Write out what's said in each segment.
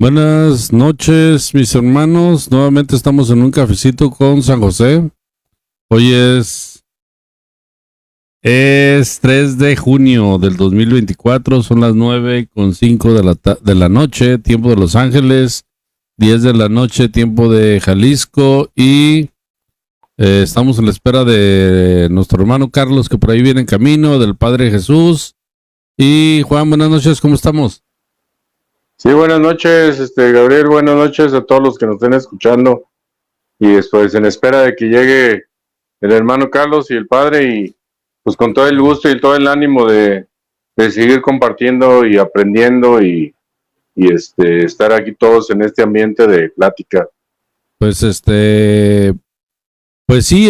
Buenas noches, mis hermanos. Nuevamente estamos en un cafecito con San José. Hoy es 3 de junio del 2024. Son las 9:05 de la noche, tiempo de Los Ángeles. 10 de la noche, tiempo de Jalisco. Y estamos en la espera de nuestro hermano Carlos, que por ahí viene en camino, del Padre Jesús. Y Juan, buenas noches, ¿cómo estamos? Sí, buenas noches, Gabriel, buenas noches a todos los que nos estén escuchando y después en espera de que llegue el hermano Carlos y el padre y pues con todo el gusto y todo el ánimo de seguir compartiendo y aprendiendo y estar aquí todos en este ambiente de plática. Pues pues sí,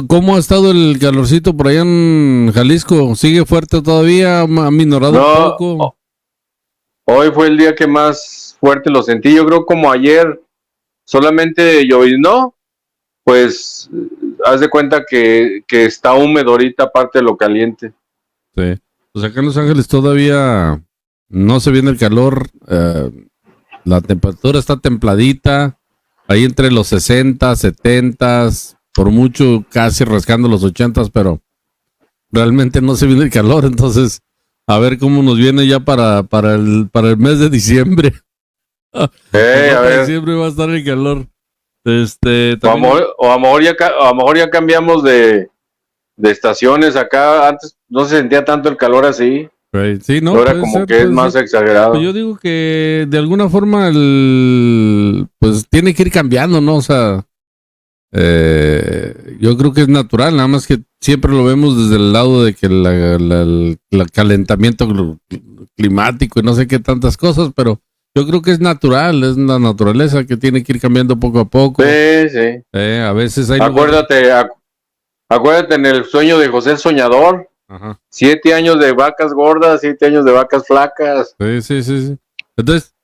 ¿cómo ha estado el calorcito por allá en Jalisco? ¿Sigue fuerte todavía? ¿Ha minorado un poco? Hoy fue el día que más fuerte lo sentí. Yo creo como ayer solamente lloviznó, pues haz de cuenta que está húmedo ahorita, aparte de lo caliente. Sí. Pues acá en Los Ángeles todavía no se viene el calor. La temperatura está templadita. Ahí entre los 60, 70, por mucho casi rascando los 80, pero realmente no se viene el calor. Entonces, a ver cómo nos viene ya para el mes de diciembre. A ver. Diciembre va a estar el calor. También... a lo mejor ya cambiamos de estaciones. Acá antes no se sentía tanto el calor así. Right. Sí, no, ahora como ser, que es más exagerado. Pues yo digo que de alguna forma pues tiene que ir cambiando, ¿no? O sea, yo creo que es natural, nada más que siempre lo vemos desde el lado de que el calentamiento climático y no sé qué tantas cosas, pero yo creo que es natural, es la naturaleza que tiene que ir cambiando poco a poco. Sí. A veces hay... Acuérdate en el sueño de José el Soñador. Ajá. 7 años de vacas gordas, 7 años de vacas flacas. Sí. Entonces,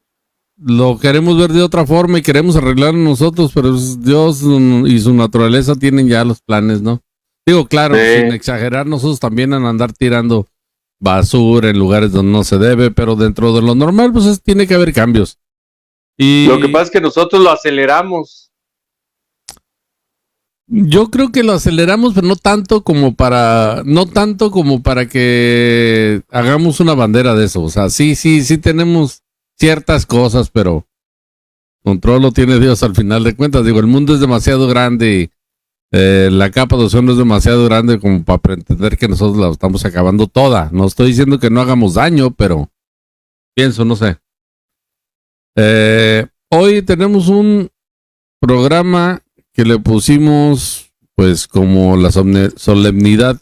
lo queremos ver de otra forma y queremos arreglarlo nosotros, pero Dios y su naturaleza tienen ya los planes, ¿no? Digo, claro, sin exagerar, nosotros también en andar tirando basura en lugares donde no se debe, pero dentro de lo normal, pues tiene que haber cambios. Y lo que pasa es que nosotros lo aceleramos. Yo creo que lo aceleramos, pero no tanto como para que hagamos una bandera de eso. O sea, sí tenemos ciertas cosas, pero control lo tiene Dios al final de cuentas. Digo, el mundo es demasiado grande y la capa de ozono es demasiado grande como para pretender que nosotros la estamos acabando toda. No estoy diciendo que no hagamos daño, pero pienso, no sé. Hoy tenemos un programa que le pusimos pues como la solemnidad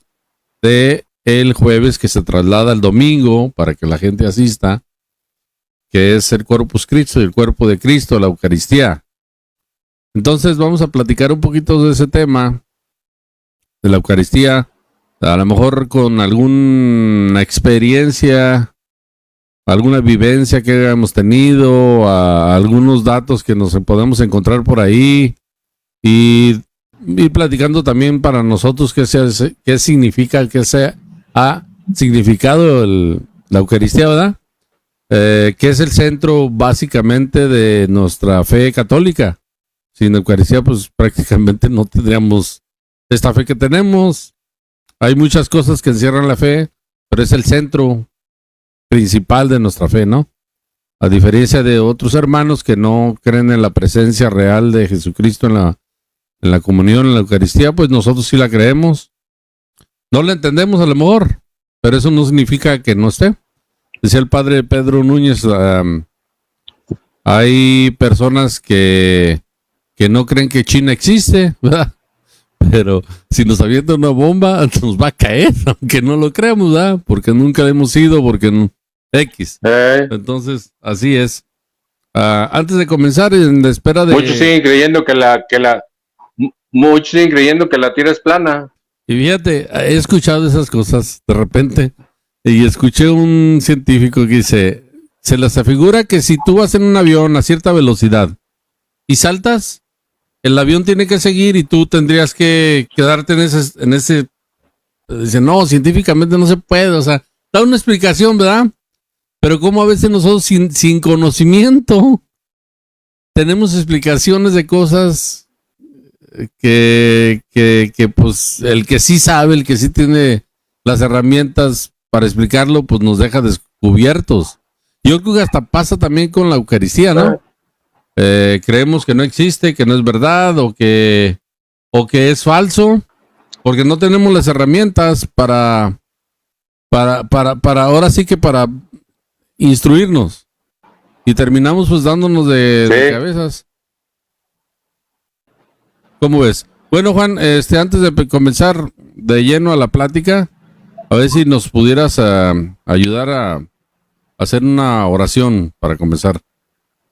de el jueves, que se traslada al domingo para que la gente asista, que es el Corpus Christi, el cuerpo de Cristo, la Eucaristía. Entonces vamos a platicar un poquito de ese tema, de la Eucaristía, a lo mejor con alguna experiencia, alguna vivencia que hemos tenido, algunos datos que nos podemos encontrar por ahí. Y platicando también para nosotros qué significa, qué se ha significado la Eucaristía, ¿verdad? Que es el centro básicamente de nuestra fe católica. Sin Eucaristía, pues prácticamente no tendríamos esta fe que tenemos. Hay muchas cosas que encierran la fe, pero es el centro principal de nuestra fe, ¿no? A diferencia de otros hermanos que no creen en la presencia real de Jesucristo en la comunión, en la Eucaristía, pues nosotros sí la creemos. No la entendemos a lo mejor, pero eso no significa que no esté. Decía el padre Pedro Núñez, hay personas que no creen que China existe, ¿verdad? Pero si nos avienta una bomba, nos va a caer, aunque no lo creamos, ¿verdad? Porque nunca hemos ido, porque no, X. Entonces, así es. Antes de comenzar, en la espera de... Muchos siguen creyendo Muchos siguen creyendo que la Tierra es plana. Y fíjate, he escuchado esas cosas de repente y escuché un científico que dice, se les afigura que si tú vas en un avión a cierta velocidad y saltas, el avión tiene que seguir y tú tendrías que quedarte en ese. Dice, no, científicamente no se puede, o sea, da una explicación, ¿verdad? Pero como a veces nosotros sin conocimiento tenemos explicaciones de cosas que pues el que sí sabe, el que sí tiene las herramientas para explicarlo, pues nos deja descubiertos. Yo creo que hasta pasa también con la Eucaristía, ¿no? Creemos que no existe, que no es verdad o que es falso, porque no tenemos las herramientas para ahora sí que para instruirnos y terminamos pues dándonos de cabezas. ¿Cómo ves? Bueno, Juan, antes de comenzar de lleno a la plática, a ver si nos pudieras ayudar a hacer una oración para comenzar.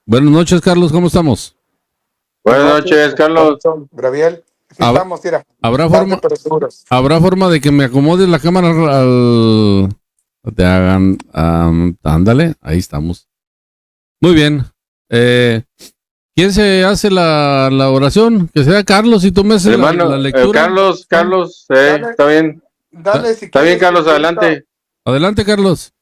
Buenas noches, Carlos, ¿cómo estamos? Buenas noches, Carlos. Gabriel, estamos, mira. ¿Habrá forma de que me acomodes la cámara te hagan, ándale, ahí estamos. Muy bien. ¿Quién se hace la oración? Que sea Carlos y tú me haces la lectura. Carlos, está bien. Dale, si está bien, Carlos, adelante. Adelante, Carlos.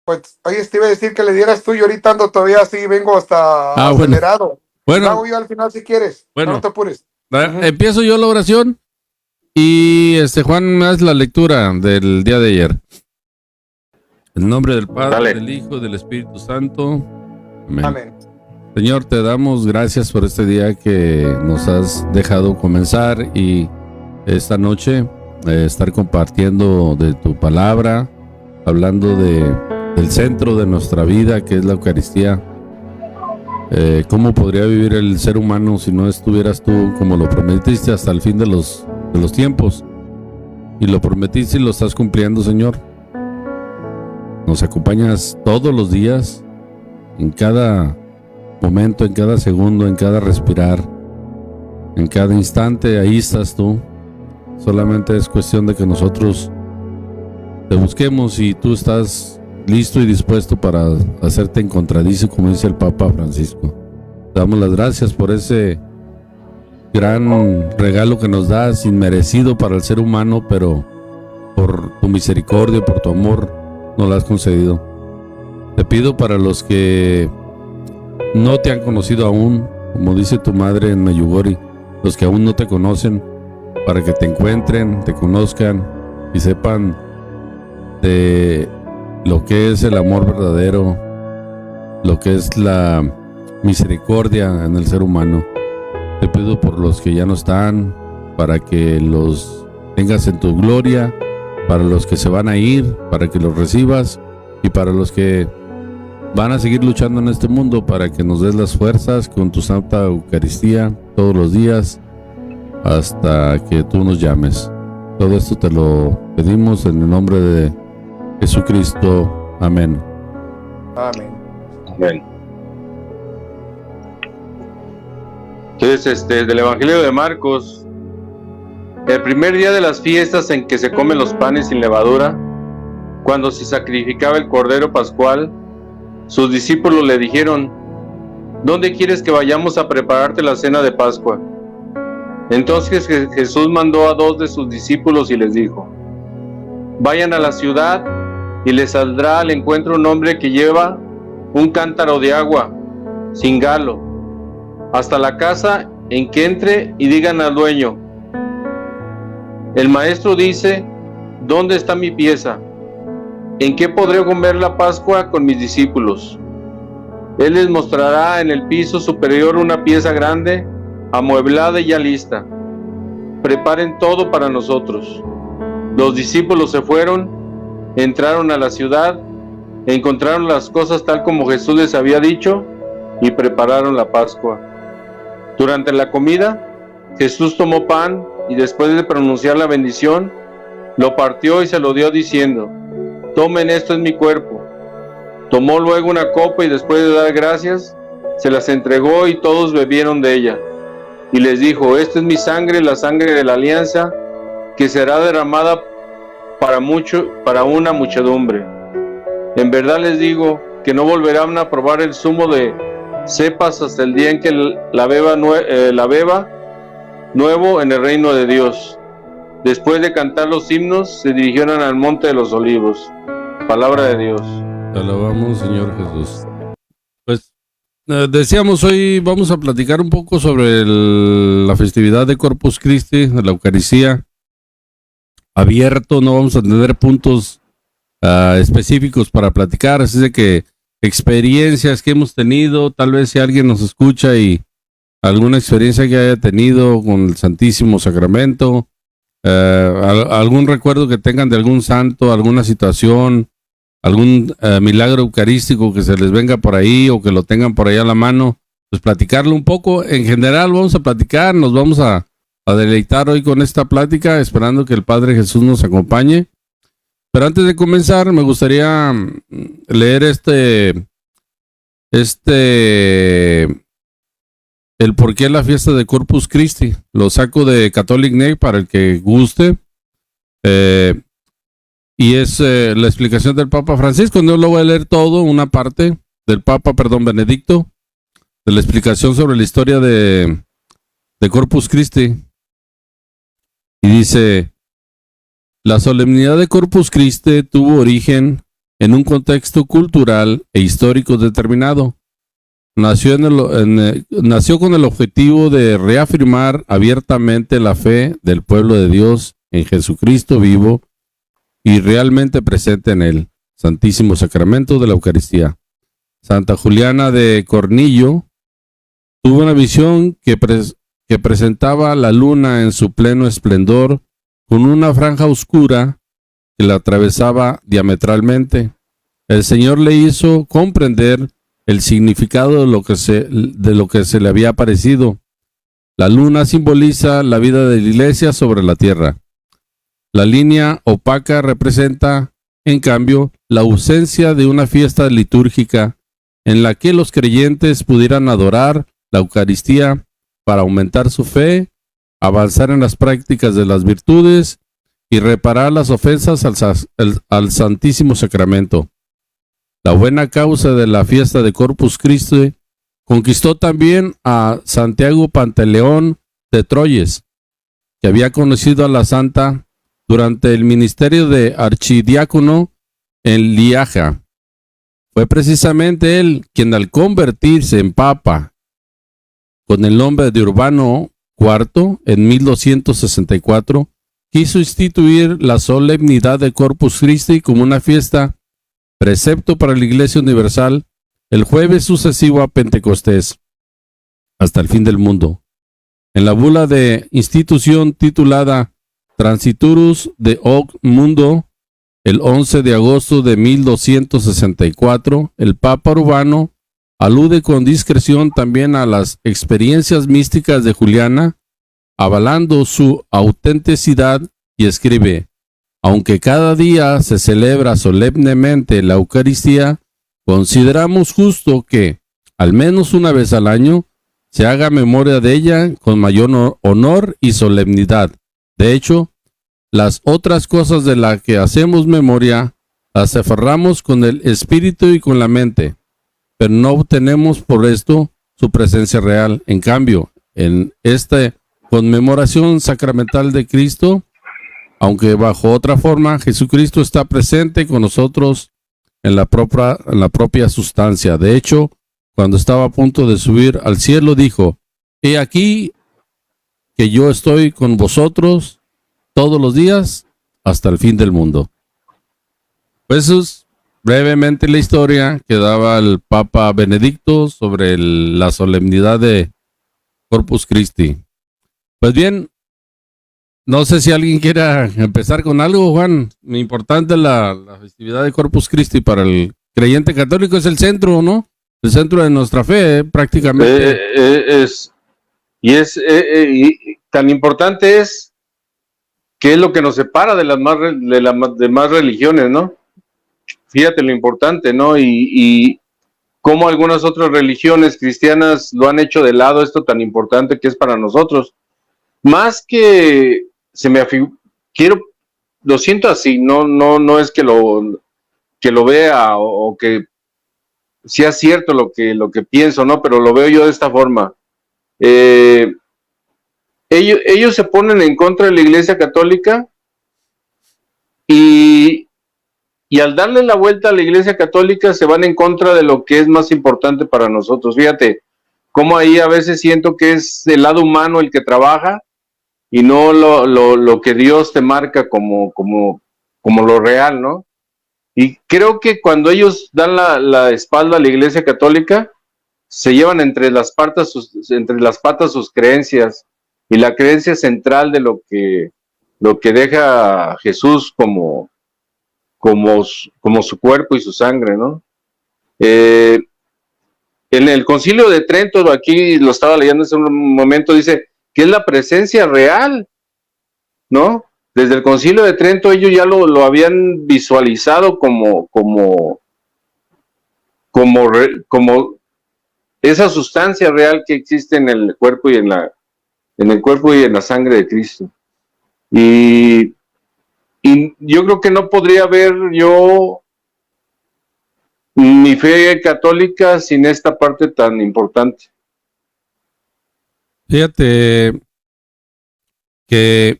Pues, oye, te iba a decir que le dieras tú y ahorita ando todavía así, vengo hasta acelerado. Bueno. Hago yo al final si quieres. Bueno. No te apures. Empiezo yo la oración y Juan me hace la lectura del día de ayer. En nombre del Padre, del Hijo, del Espíritu Santo. Amén. Amén. Señor, te damos gracias por este día que nos has dejado comenzar y esta noche estar compartiendo de tu palabra, hablando del centro de nuestra vida, que es la Eucaristía. ¿Cómo podría vivir el ser humano si no estuvieras tú como lo prometiste hasta el fin de los tiempos? Y lo prometiste y lo estás cumpliendo, Señor. Nos acompañas todos los días, en cada momento, en cada segundo, en cada respirar, en cada instante, ahí estás tú. Solamente es cuestión de que nosotros te busquemos y tú estás listo y dispuesto para hacerte encontradizo, como dice el Papa Francisco. Te damos las gracias por ese gran regalo que nos das, inmerecido para el ser humano, pero por tu misericordia, por tu amor, nos lo has concedido. Te pido para los que no te han conocido aún, como dice tu madre en Meyugori, los que aún no te conocen, para que te encuentren, te conozcan y sepan de lo que es el amor verdadero, lo que es la misericordia en el ser humano. Te pido por los que ya no están, para que los tengas en tu gloria, para los que se van a ir, para que los recibas, y para los que van a seguir luchando en este mundo, para que nos des las fuerzas con tu Santa Eucaristía todos los días hasta que tú nos llames. Todo esto te lo pedimos en el nombre de Jesucristo. Amén. Amén. Amén. Entonces, del Evangelio de Marcos, el primer día de las fiestas en que se comen los panes sin levadura, cuando se sacrificaba el Cordero Pascual, sus discípulos le dijeron: ¿dónde quieres que vayamos a prepararte la cena de Pascua? Entonces Jesús mandó a 2 de sus discípulos y les dijo: vayan a la ciudad y les saldrá al encuentro un hombre que lleva un cántaro de agua, sin galo, hasta la casa en que entre y digan al dueño: el maestro dice, ¿dónde está mi pieza? ¿En qué podré comer la Pascua con mis discípulos? Él les mostrará en el piso superior una pieza grande, amueblada y ya lista. Preparen todo para nosotros. Los discípulos se fueron, entraron a la ciudad, encontraron las cosas tal como Jesús les había dicho y prepararon la Pascua. Durante la comida, Jesús tomó pan y después de pronunciar la bendición, lo partió y se lo dio diciendo: tomen, esto es mi cuerpo. Tomó luego una copa y después de dar gracias, se las entregó y todos bebieron de ella. Y les dijo: esta es mi sangre, la sangre de la alianza, que será derramada para una muchedumbre. En verdad les digo que no volverán a probar el zumo de cepas hasta el día en que la beba nuevo en el reino de Dios. Después de cantar los himnos, se dirigieron al monte de los olivos. Palabra de Dios. Te alabamos, Señor Jesús. Pues decíamos, hoy vamos a platicar un poco sobre la festividad de Corpus Christi, de la Eucaristía. Abierto, no vamos a tener puntos específicos para platicar, así de que experiencias que hemos tenido, tal vez si alguien nos escucha y alguna experiencia que haya tenido con el Santísimo Sacramento, algún recuerdo que tengan de algún santo, alguna situación, algún milagro eucarístico que se les venga por ahí o que lo tengan por ahí a la mano, pues platicarlo un poco. En general vamos a platicar, nos vamos a deleitar hoy con esta plática, esperando que el Padre Jesús nos acompañe. Pero antes de comenzar, me gustaría leer el por qué la fiesta de Corpus Christi. Lo saco de Catholic Net para el que guste. Y es la explicación del Papa Francisco. No lo voy a leer todo, una parte del Papa, Benedicto, de la explicación sobre la historia de Corpus Christi. Y dice: la solemnidad de Corpus Christi tuvo origen en un contexto cultural e histórico determinado. Nació con el objetivo de reafirmar abiertamente la fe del pueblo de Dios en Jesucristo vivo y realmente presente en el Santísimo Sacramento de la Eucaristía. Santa Juliana de Cornillo tuvo una visión que presentaba la luna en su pleno esplendor con una franja oscura que la atravesaba diametralmente. El Señor le hizo comprender el significado de lo que se le había aparecido. La luna simboliza la vida de la Iglesia sobre la tierra. La línea opaca representa, en cambio, la ausencia de una fiesta litúrgica en la que los creyentes pudieran adorar la Eucaristía para aumentar su fe, avanzar en las prácticas de las virtudes y reparar las ofensas al Santísimo Sacramento. La buena causa de la fiesta de Corpus Christi conquistó también a Santiago Pantaleón de Troyes, que había conocido a la santa durante el ministerio de archidiácono en Lieja. Fue precisamente él quien, al convertirse en papa con el nombre de Urbano IV en 1264, quiso instituir la solemnidad de Corpus Christi como una fiesta precepto para la Iglesia Universal el jueves sucesivo a Pentecostés, hasta el fin del mundo. En la bula de institución titulada Transiturus de Hoc Mundo, el 11 de agosto de 1264, el Papa Urbano alude con discreción también a las experiencias místicas de Juliana, avalando su autenticidad, y escribe: aunque cada día se celebra solemnemente la Eucaristía, consideramos justo que, al menos una vez al año, se haga memoria de ella con mayor honor y solemnidad. De hecho, las otras cosas de las que hacemos memoria las aferramos con el espíritu y con la mente, pero no obtenemos por esto su presencia real. En cambio, en esta conmemoración sacramental de Cristo, aunque bajo otra forma, Jesucristo está presente con nosotros en la propia sustancia. De hecho, cuando estaba a punto de subir al cielo, dijo: he aquí que yo estoy con vosotros todos los días hasta el fin del mundo. Pues eso es brevemente la historia que daba el Papa Benedicto sobre la solemnidad de Corpus Christi. Pues bien, no sé si alguien quiera empezar con algo, Juan. Importante la festividad de Corpus Christi para el creyente católico, es el centro, ¿no? El centro de nuestra fe, prácticamente. Y tan importante es que es lo que nos separa de las demás religiones, ¿no? Fíjate lo importante, ¿no? Y cómo algunas otras religiones cristianas lo han hecho de lado, esto tan importante que es para nosotros. Más que lo siento así, no es que lo vea o que sea cierto lo que pienso, ¿no? Pero lo veo yo de esta forma. Ellos se ponen en contra de la Iglesia Católica y y al darle la vuelta a la Iglesia Católica se van en contra de lo que es más importante para nosotros. Fíjate, cómo ahí a veces siento que es el lado humano el que trabaja y no lo que Dios te marca como lo real, ¿no? Y creo que cuando ellos dan la espalda a la Iglesia Católica, se llevan entre las patas sus creencias y la creencia central de lo que deja Jesús como su cuerpo y su sangre, ¿no? En el Concilio de Trento, aquí lo estaba leyendo hace un momento, dice que es la presencia real, ¿no? Desde el Concilio de Trento ellos ya lo habían visualizado como esa sustancia real que existe en el cuerpo y en la sangre de Cristo. Y yo creo que no podría haber yo mi fe católica sin esta parte tan importante. Fíjate que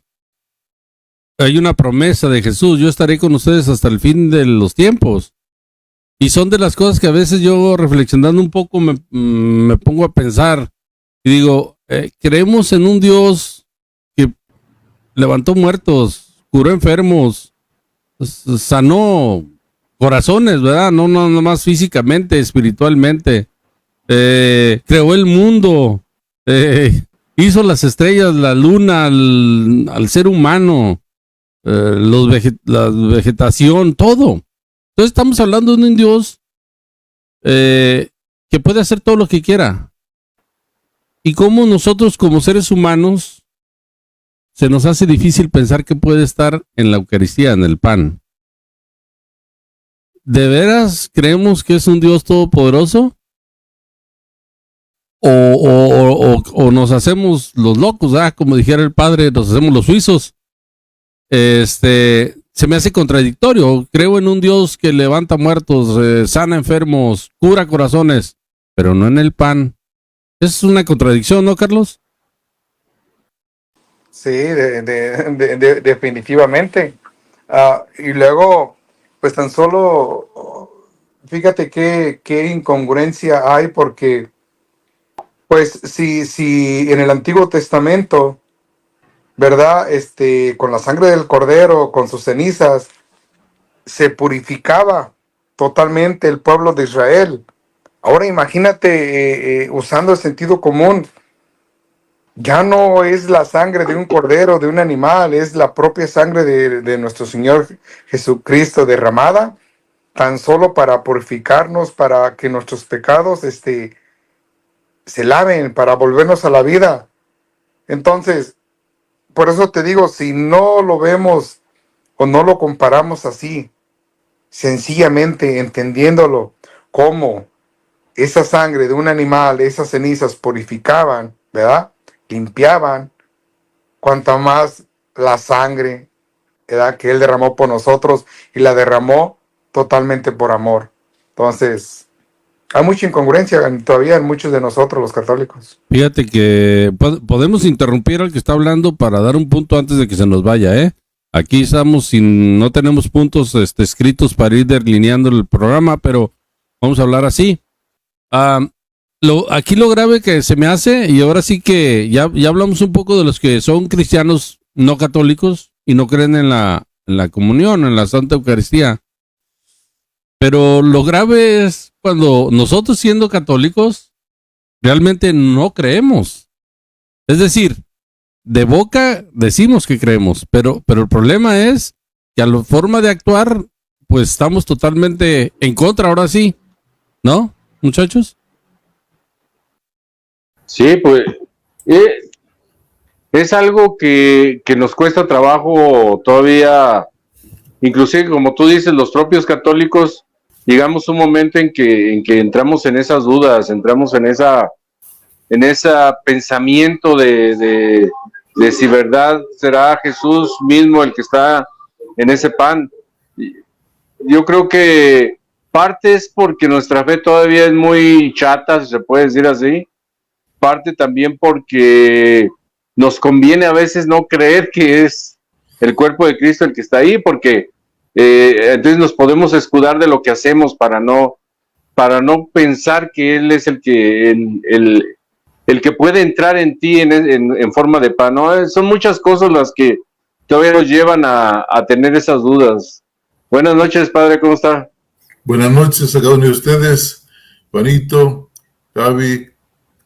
hay una promesa de Jesús: yo estaré con ustedes hasta el fin de los tiempos. Y son de las cosas que a veces yo, reflexionando un poco, me pongo a pensar y digo, creemos en un Dios que levantó muertos, curó enfermos, sanó corazones, ¿verdad? No más físicamente, espiritualmente. Creó el mundo, hizo las estrellas, la luna, al ser humano, la vegetación, todo. Entonces estamos hablando de un Dios que puede hacer todo lo que quiera. Y cómo nosotros como seres humanos se nos hace difícil pensar que puede estar en la Eucaristía, en el pan. ¿De veras creemos que es un Dios todopoderoso? ¿O nos hacemos los locos, como dijera el padre, nos hacemos los suizos? Se me hace contradictorio. Creo en un Dios que levanta muertos, sana enfermos, cura corazones, pero no en el pan. Es una contradicción, ¿no, Carlos? Sí, definitivamente. Y luego, pues tan solo, fíjate qué incongruencia hay, porque, pues, si en el Antiguo Testamento, ¿verdad? Con la sangre del cordero, con sus cenizas, se purificaba totalmente el pueblo de Israel. Ahora imagínate, usando el sentido común, ya no es la sangre de un cordero, de un animal, es la propia sangre de nuestro Señor Jesucristo derramada, tan solo para purificarnos, para que nuestros pecados se laven, para volvernos a la vida. Entonces, por eso te digo, si no lo vemos o no lo comparamos así, sencillamente entendiéndolo como esa sangre de un animal, esas cenizas purificaban, ¿verdad? Limpiaban, cuanta más la sangre, ¿verdad?, que Él derramó por nosotros, y la derramó totalmente por amor. Entonces, hay mucha incongruencia todavía en muchos de nosotros los católicos. Fíjate que podemos interrumpir al que está hablando para dar un punto antes de que se nos vaya, ¿eh? Aquí estamos no tenemos puntos escritos para ir delineando el programa, pero vamos a hablar así. Aquí lo grave que se me hace, y ahora sí que ya hablamos un poco de los que son cristianos no católicos y no creen en la comunión, en la Santa Eucaristía. Pero lo grave es cuando nosotros, siendo católicos, realmente no creemos. Es decir, de boca decimos que creemos, pero el problema es que a la forma de actuar, pues estamos totalmente en contra, ahora sí, ¿no, muchachos? Sí, pues es algo que nos cuesta trabajo todavía, inclusive como tú dices, los propios católicos, llegamos a un momento en que entramos en esas dudas, entramos en ese pensamiento de si verdad será Jesús mismo el que está en ese pan. Yo creo que parte es porque nuestra fe todavía es muy chata, si se puede decir así. Parte también porque nos conviene a veces no creer que es el cuerpo de Cristo el que está ahí, porque Entonces nos podemos escudar de lo que hacemos para no pensar que Él es el que puede entrar en ti en forma de pan, ¿no? Son muchas cosas las que todavía nos llevan a tener esas dudas. Buenas noches, padre, ¿cómo está? Buenas noches a cada uno de ustedes, Juanito, Gaby,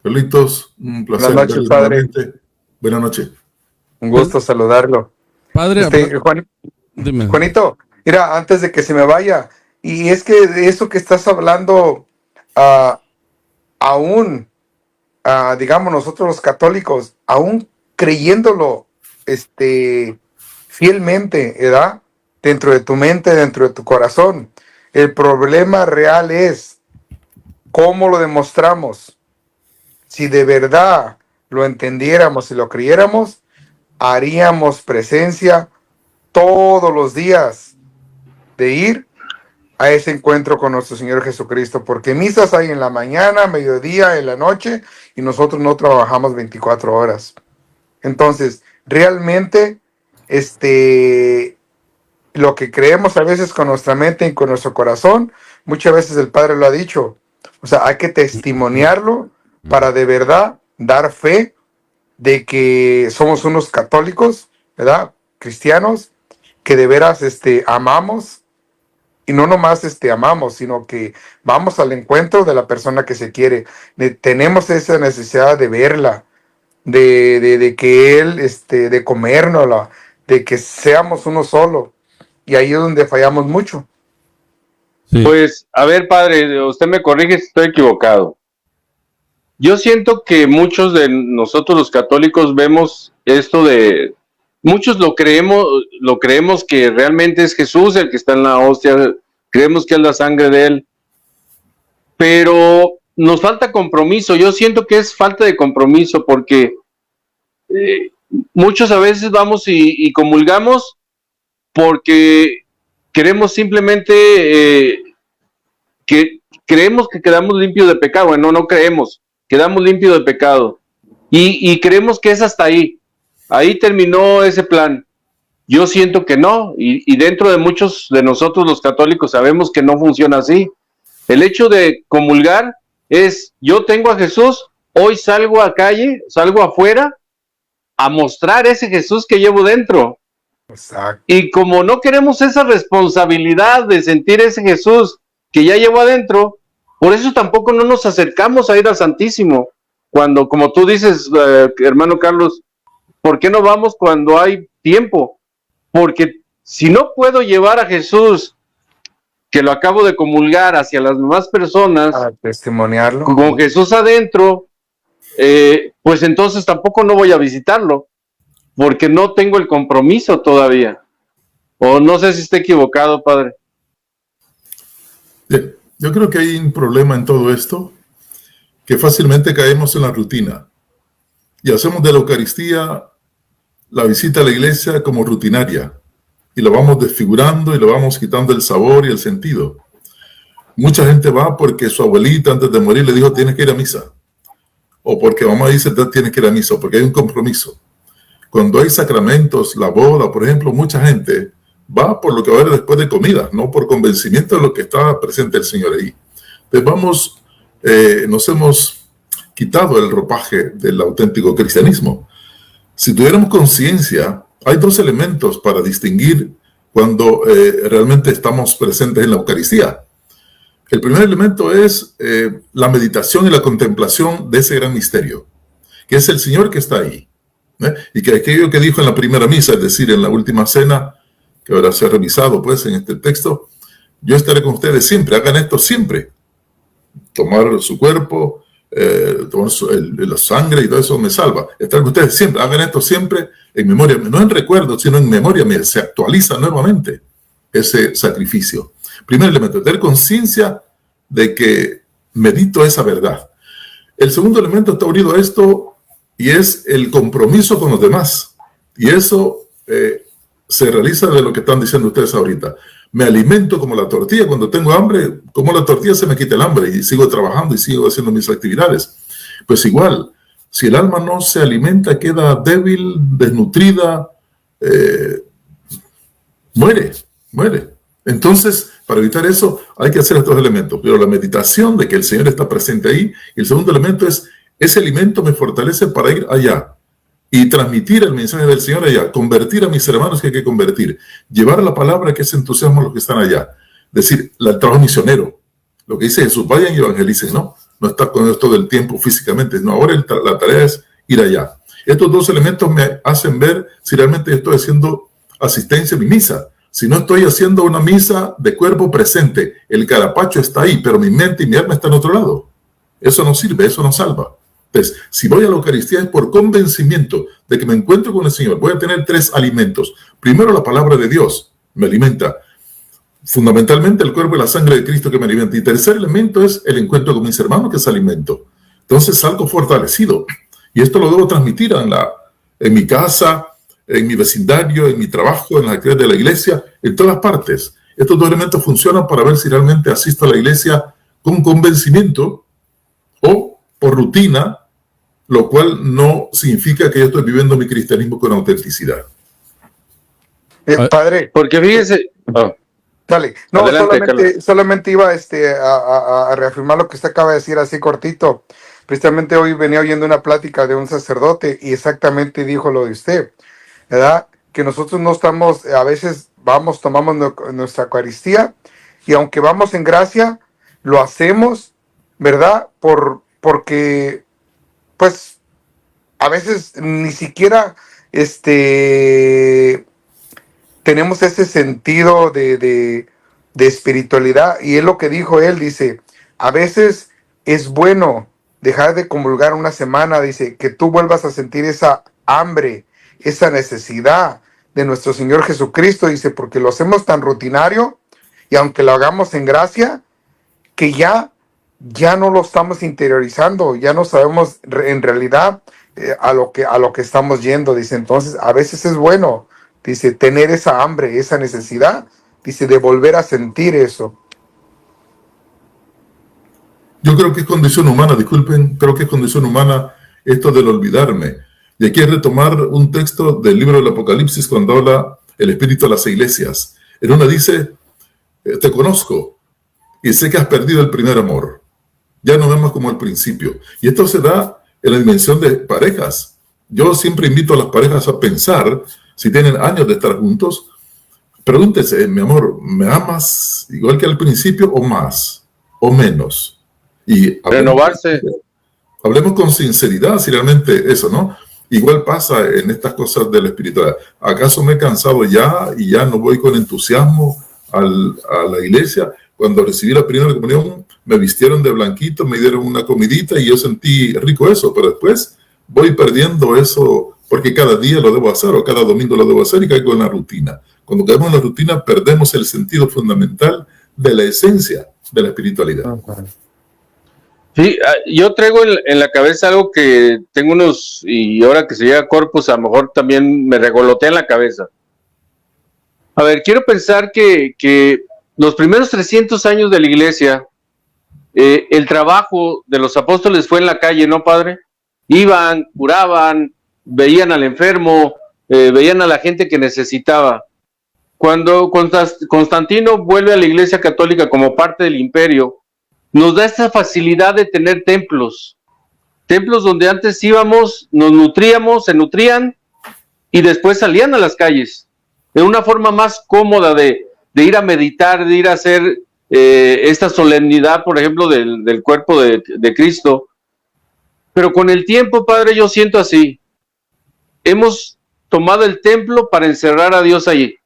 Carlitos, un placer. Buenas noches, padre. Nuevamente. Buenas noches. Un gusto saludarlo. Padre, dime. Juanito, mira, antes de que se me vaya, y es que de eso que estás hablando, aún, digamos, nosotros los católicos, aún creyéndolo, fielmente, ¿verdad? Dentro de tu mente, dentro de tu corazón. El problema real es cómo lo demostramos. Si de verdad lo entendiéramos y lo creyéramos, haríamos presencia todos los días de ir a ese encuentro con nuestro Señor Jesucristo, porque misas hay en la mañana, mediodía, en la noche, y nosotros no trabajamos 24 horas. Entonces, realmente, lo que creemos a veces con nuestra mente y con nuestro corazón, muchas veces el Padre lo ha dicho, o sea, hay que testimoniarlo para de verdad dar fe de que somos unos católicos, ¿verdad? Cristianos, que de veras amamos, y no nomás amamos, sino que vamos al encuentro de la persona que se quiere. Tenemos esa necesidad de verla, de que Él, de comérnosla, de que seamos uno solo. Y ahí es donde fallamos mucho. Sí. Pues, a ver, padre, usted me corrige si estoy equivocado. Yo siento que muchos de nosotros los católicos vemos esto de... Muchos lo creemos que realmente es Jesús el que está en la hostia, creemos que es la sangre de Él, pero nos falta compromiso. Yo siento que es falta de compromiso porque muchos a veces vamos y comulgamos porque queremos simplemente que creemos que quedamos limpios de pecado. Bueno, no creemos, quedamos limpios de pecado y creemos que es hasta ahí terminó ese plan. Yo siento que no, y dentro de muchos de nosotros los católicos sabemos que no funciona así. El hecho de comulgar es, yo tengo a Jesús, hoy salgo a calle, salgo afuera a mostrar ese Jesús que llevo dentro. Exacto. Y como no queremos esa responsabilidad de sentir ese Jesús que ya llevo adentro, por eso tampoco no nos acercamos a ir al Santísimo. Cuando, como tú dices, hermano Carlos, ¿por qué no vamos cuando hay tiempo? Porque si no puedo llevar a Jesús, que lo acabo de comulgar, hacia las demás personas, A testimoniarlo. con Jesús adentro, pues entonces tampoco no voy a visitarlo, porque no tengo el compromiso todavía. O no sé si esté equivocado, padre. Yo creo que hay un problema en todo esto, que fácilmente caemos en la rutina y hacemos de la Eucaristía la visita a la iglesia como rutinaria y lo vamos desfigurando y lo vamos quitando el sabor y el sentido. Mucha gente va porque su abuelita antes de morir le dijo tienes que ir a misa, o porque mamá dice tienes que ir a misa, porque hay un compromiso. Cuando hay sacramentos, la boda, por ejemplo, mucha gente va por lo que va a haber después de comida, no por convencimiento de lo que está presente el Señor ahí. Entonces nos hemos quitado el ropaje del auténtico cristianismo. Si tuviéramos conciencia, hay dos elementos para distinguir cuando realmente estamos presentes en la Eucaristía. El primer elemento es la meditación y la contemplación de ese gran misterio, que es el Señor que está ahí. Y que aquello que dijo en la primera misa, es decir, en la última cena, que ahora se ha revisado pues en este texto, yo estaré con ustedes siempre, hagan esto siempre. Tomar su cuerpo, tomar la sangre y todo eso me salva. Estar con ustedes siempre, hagan esto siempre en memoria, no en recuerdo, sino en memoria, se actualiza nuevamente ese sacrificio. Primer elemento, tener conciencia de que medito esa verdad. El segundo elemento está unido a esto y es el compromiso con los demás. Y eso se realiza de lo que están diciendo ustedes ahorita. Me alimento como la tortilla. Cuando tengo hambre, como la tortilla se me quita el hambre y sigo trabajando y sigo haciendo mis actividades. Pues igual, si el alma no se alimenta, queda débil, desnutrida, muere. Entonces, para evitar eso, hay que hacer estos elementos. Pero la meditación de que el Señor está presente ahí. Y el segundo elemento es, ese alimento me fortalece para ir allá y transmitir el mensaje del Señor allá, convertir a mis hermanos que hay que convertir, llevar la palabra que es entusiasmo a los que están allá. Decir, el trabajo misionero. Lo que dice Jesús, vayan y evangelicen, ¿no? No está con esto del tiempo físicamente, no, ahora la tarea es ir allá. Estos dos elementos me hacen ver si realmente estoy haciendo asistencia a mi misa. Si no estoy haciendo una misa de cuerpo presente, el carapacho está ahí, pero mi mente y mi alma están en otro lado. Eso no sirve, eso no salva. Entonces, si voy a la Eucaristía es por convencimiento de que me encuentro con el Señor. Voy a tener 3 alimentos. Primero, la palabra de Dios me alimenta. Fundamentalmente el cuerpo y la sangre de Cristo que me alimenta. Y tercer elemento es el encuentro con mis hermanos, que es alimento. Entonces salgo fortalecido. Y esto lo debo transmitir en mi casa, en mi vecindario, en mi trabajo, en las actividades de la iglesia, en todas partes. Estos 2 elementos funcionan para ver si realmente asisto a la iglesia con convencimiento o por rutina, lo cual no significa que yo estoy viviendo mi cristianismo con autenticidad. Padre. Porque fíjese... Dale. No, Adelante, solamente iba a reafirmar lo que usted acaba de decir así cortito. Precisamente hoy venía oyendo una plática de un sacerdote y exactamente dijo lo de usted, ¿verdad? Que nosotros no estamos, a veces tomamos nuestra Eucaristía y aunque vamos en gracia, lo hacemos, ¿verdad? Porque, pues, a veces ni siquiera, tenemos ese sentido de espiritualidad, y es lo que dijo él, dice, a veces es bueno dejar de comulgar una semana, dice, que tú vuelvas a sentir esa hambre, esa necesidad de nuestro Señor Jesucristo, dice, porque lo hacemos tan rutinario, y aunque lo hagamos en gracia, que ya no lo estamos interiorizando, ya no sabemos en realidad a lo que estamos yendo, dice, entonces a veces es bueno, dice, tener esa hambre, esa necesidad, dice, de volver a sentir eso. Yo creo que es condición humana, disculpen, creo que es condición humana esto del olvidarme. Y aquí es retomar un texto del libro del Apocalipsis cuando habla el Espíritu a las iglesias. En una dice, te conozco y sé que has perdido el primer amor. Ya no vemos como al principio. Y esto se da en la dimensión de parejas. Yo siempre invito a las parejas a pensar, si tienen años de estar juntos, pregúntese, mi amor, ¿me amas igual que al principio o más o menos? Y renovarse. Hablemos con sinceridad si realmente eso, ¿no? Igual pasa en estas cosas de la espiritualidad. ¿Acaso me he cansado ya y ya no voy con entusiasmo a la iglesia? Cuando recibí la primera comunión, me vistieron de blanquito, me dieron una comidita y yo sentí rico eso, pero después voy perdiendo eso porque cada día lo debo hacer o cada domingo lo debo hacer y caigo en la rutina. Cuando caemos en la rutina perdemos el sentido fundamental de la esencia de la espiritualidad. Sí, yo traigo en la cabeza algo que tengo y ahora que se llega a Corpus, a lo mejor también me revolotea en la cabeza. A ver, quiero pensar que los primeros 300 años de la iglesia, el trabajo de los apóstoles fue en la calle, ¿no, padre? Iban, curaban, veían al enfermo, veían a la gente que necesitaba. Cuando Constantino vuelve a la iglesia católica como parte del imperio, nos da esta facilidad de tener templos donde antes íbamos, nos nutríamos, se nutrían y después salían a las calles, de una forma más cómoda de ir a meditar, de ir a hacer esta solemnidad, por ejemplo, del cuerpo de Cristo. Pero con el tiempo, padre, yo siento así, hemos tomado el templo para encerrar a Dios allí,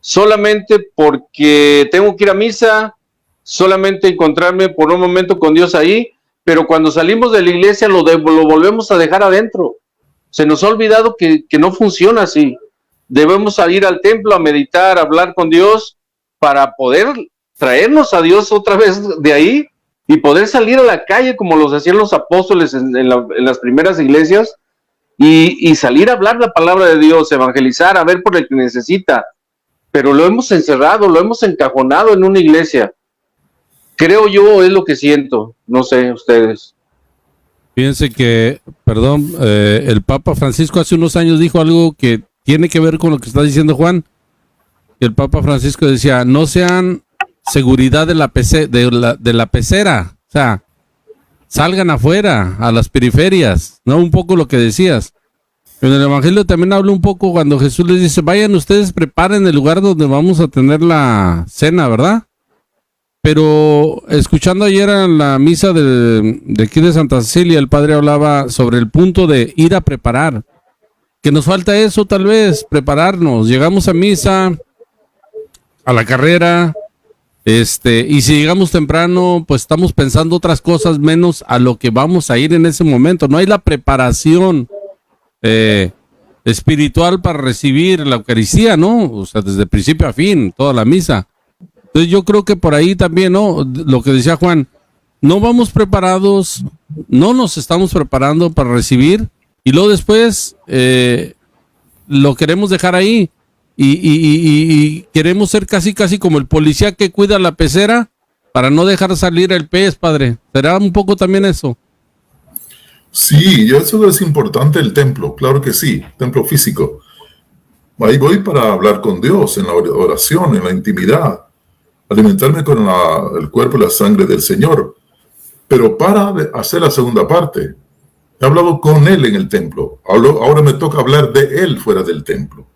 solamente porque tengo que ir a misa, solamente encontrarme por un momento con Dios ahí, pero cuando salimos de la iglesia lo volvemos a dejar adentro. Se nos ha olvidado que no funciona así. Debemos salir al templo a meditar, a hablar con Dios, para poder traernos a Dios otra vez de ahí y poder salir a la calle como los hacían los apóstoles en las primeras iglesias y salir a hablar la palabra de Dios, evangelizar, a ver por el que necesita. Pero lo hemos encerrado, lo hemos encajonado en una iglesia. Creo yo, es lo que siento. No sé, ustedes. Fíjense que, perdón, el Papa Francisco hace unos años dijo algo que tiene que ver con lo que está diciendo Juan. Y el Papa Francisco decía, no sean seguridad de la pecera, o sea, salgan afuera, a las periferias, ¿no? Un poco lo que decías. En el Evangelio también habla un poco cuando Jesús les dice, vayan ustedes, preparen el lugar donde vamos a tener la cena, ¿verdad? Pero escuchando ayer en la misa de aquí de Santa Cecilia, el padre hablaba sobre el punto de ir a preparar, que nos falta eso tal vez, prepararnos. Llegamos a misa, a la carrera, y si llegamos temprano, pues estamos pensando otras cosas menos a lo que vamos a ir en ese momento. No hay la preparación espiritual para recibir la Eucaristía, ¿no? O sea, desde principio a fin, toda la misa. Entonces yo creo que por ahí también, ¿no? Lo que decía Juan, no vamos preparados, no nos estamos preparando para recibir y luego después lo queremos dejar ahí y queremos ser casi como el policía que cuida la pecera para no dejar salir el pez, padre. ¿Será un poco también eso? Sí, eso es importante, el templo, claro que sí, templo físico. Ahí voy para hablar con Dios en la oración, en la intimidad, alimentarme con el cuerpo y la sangre del Señor. Pero para hacer la segunda parte, he hablado con Él en el templo, ahora me toca hablar de Él fuera del templo,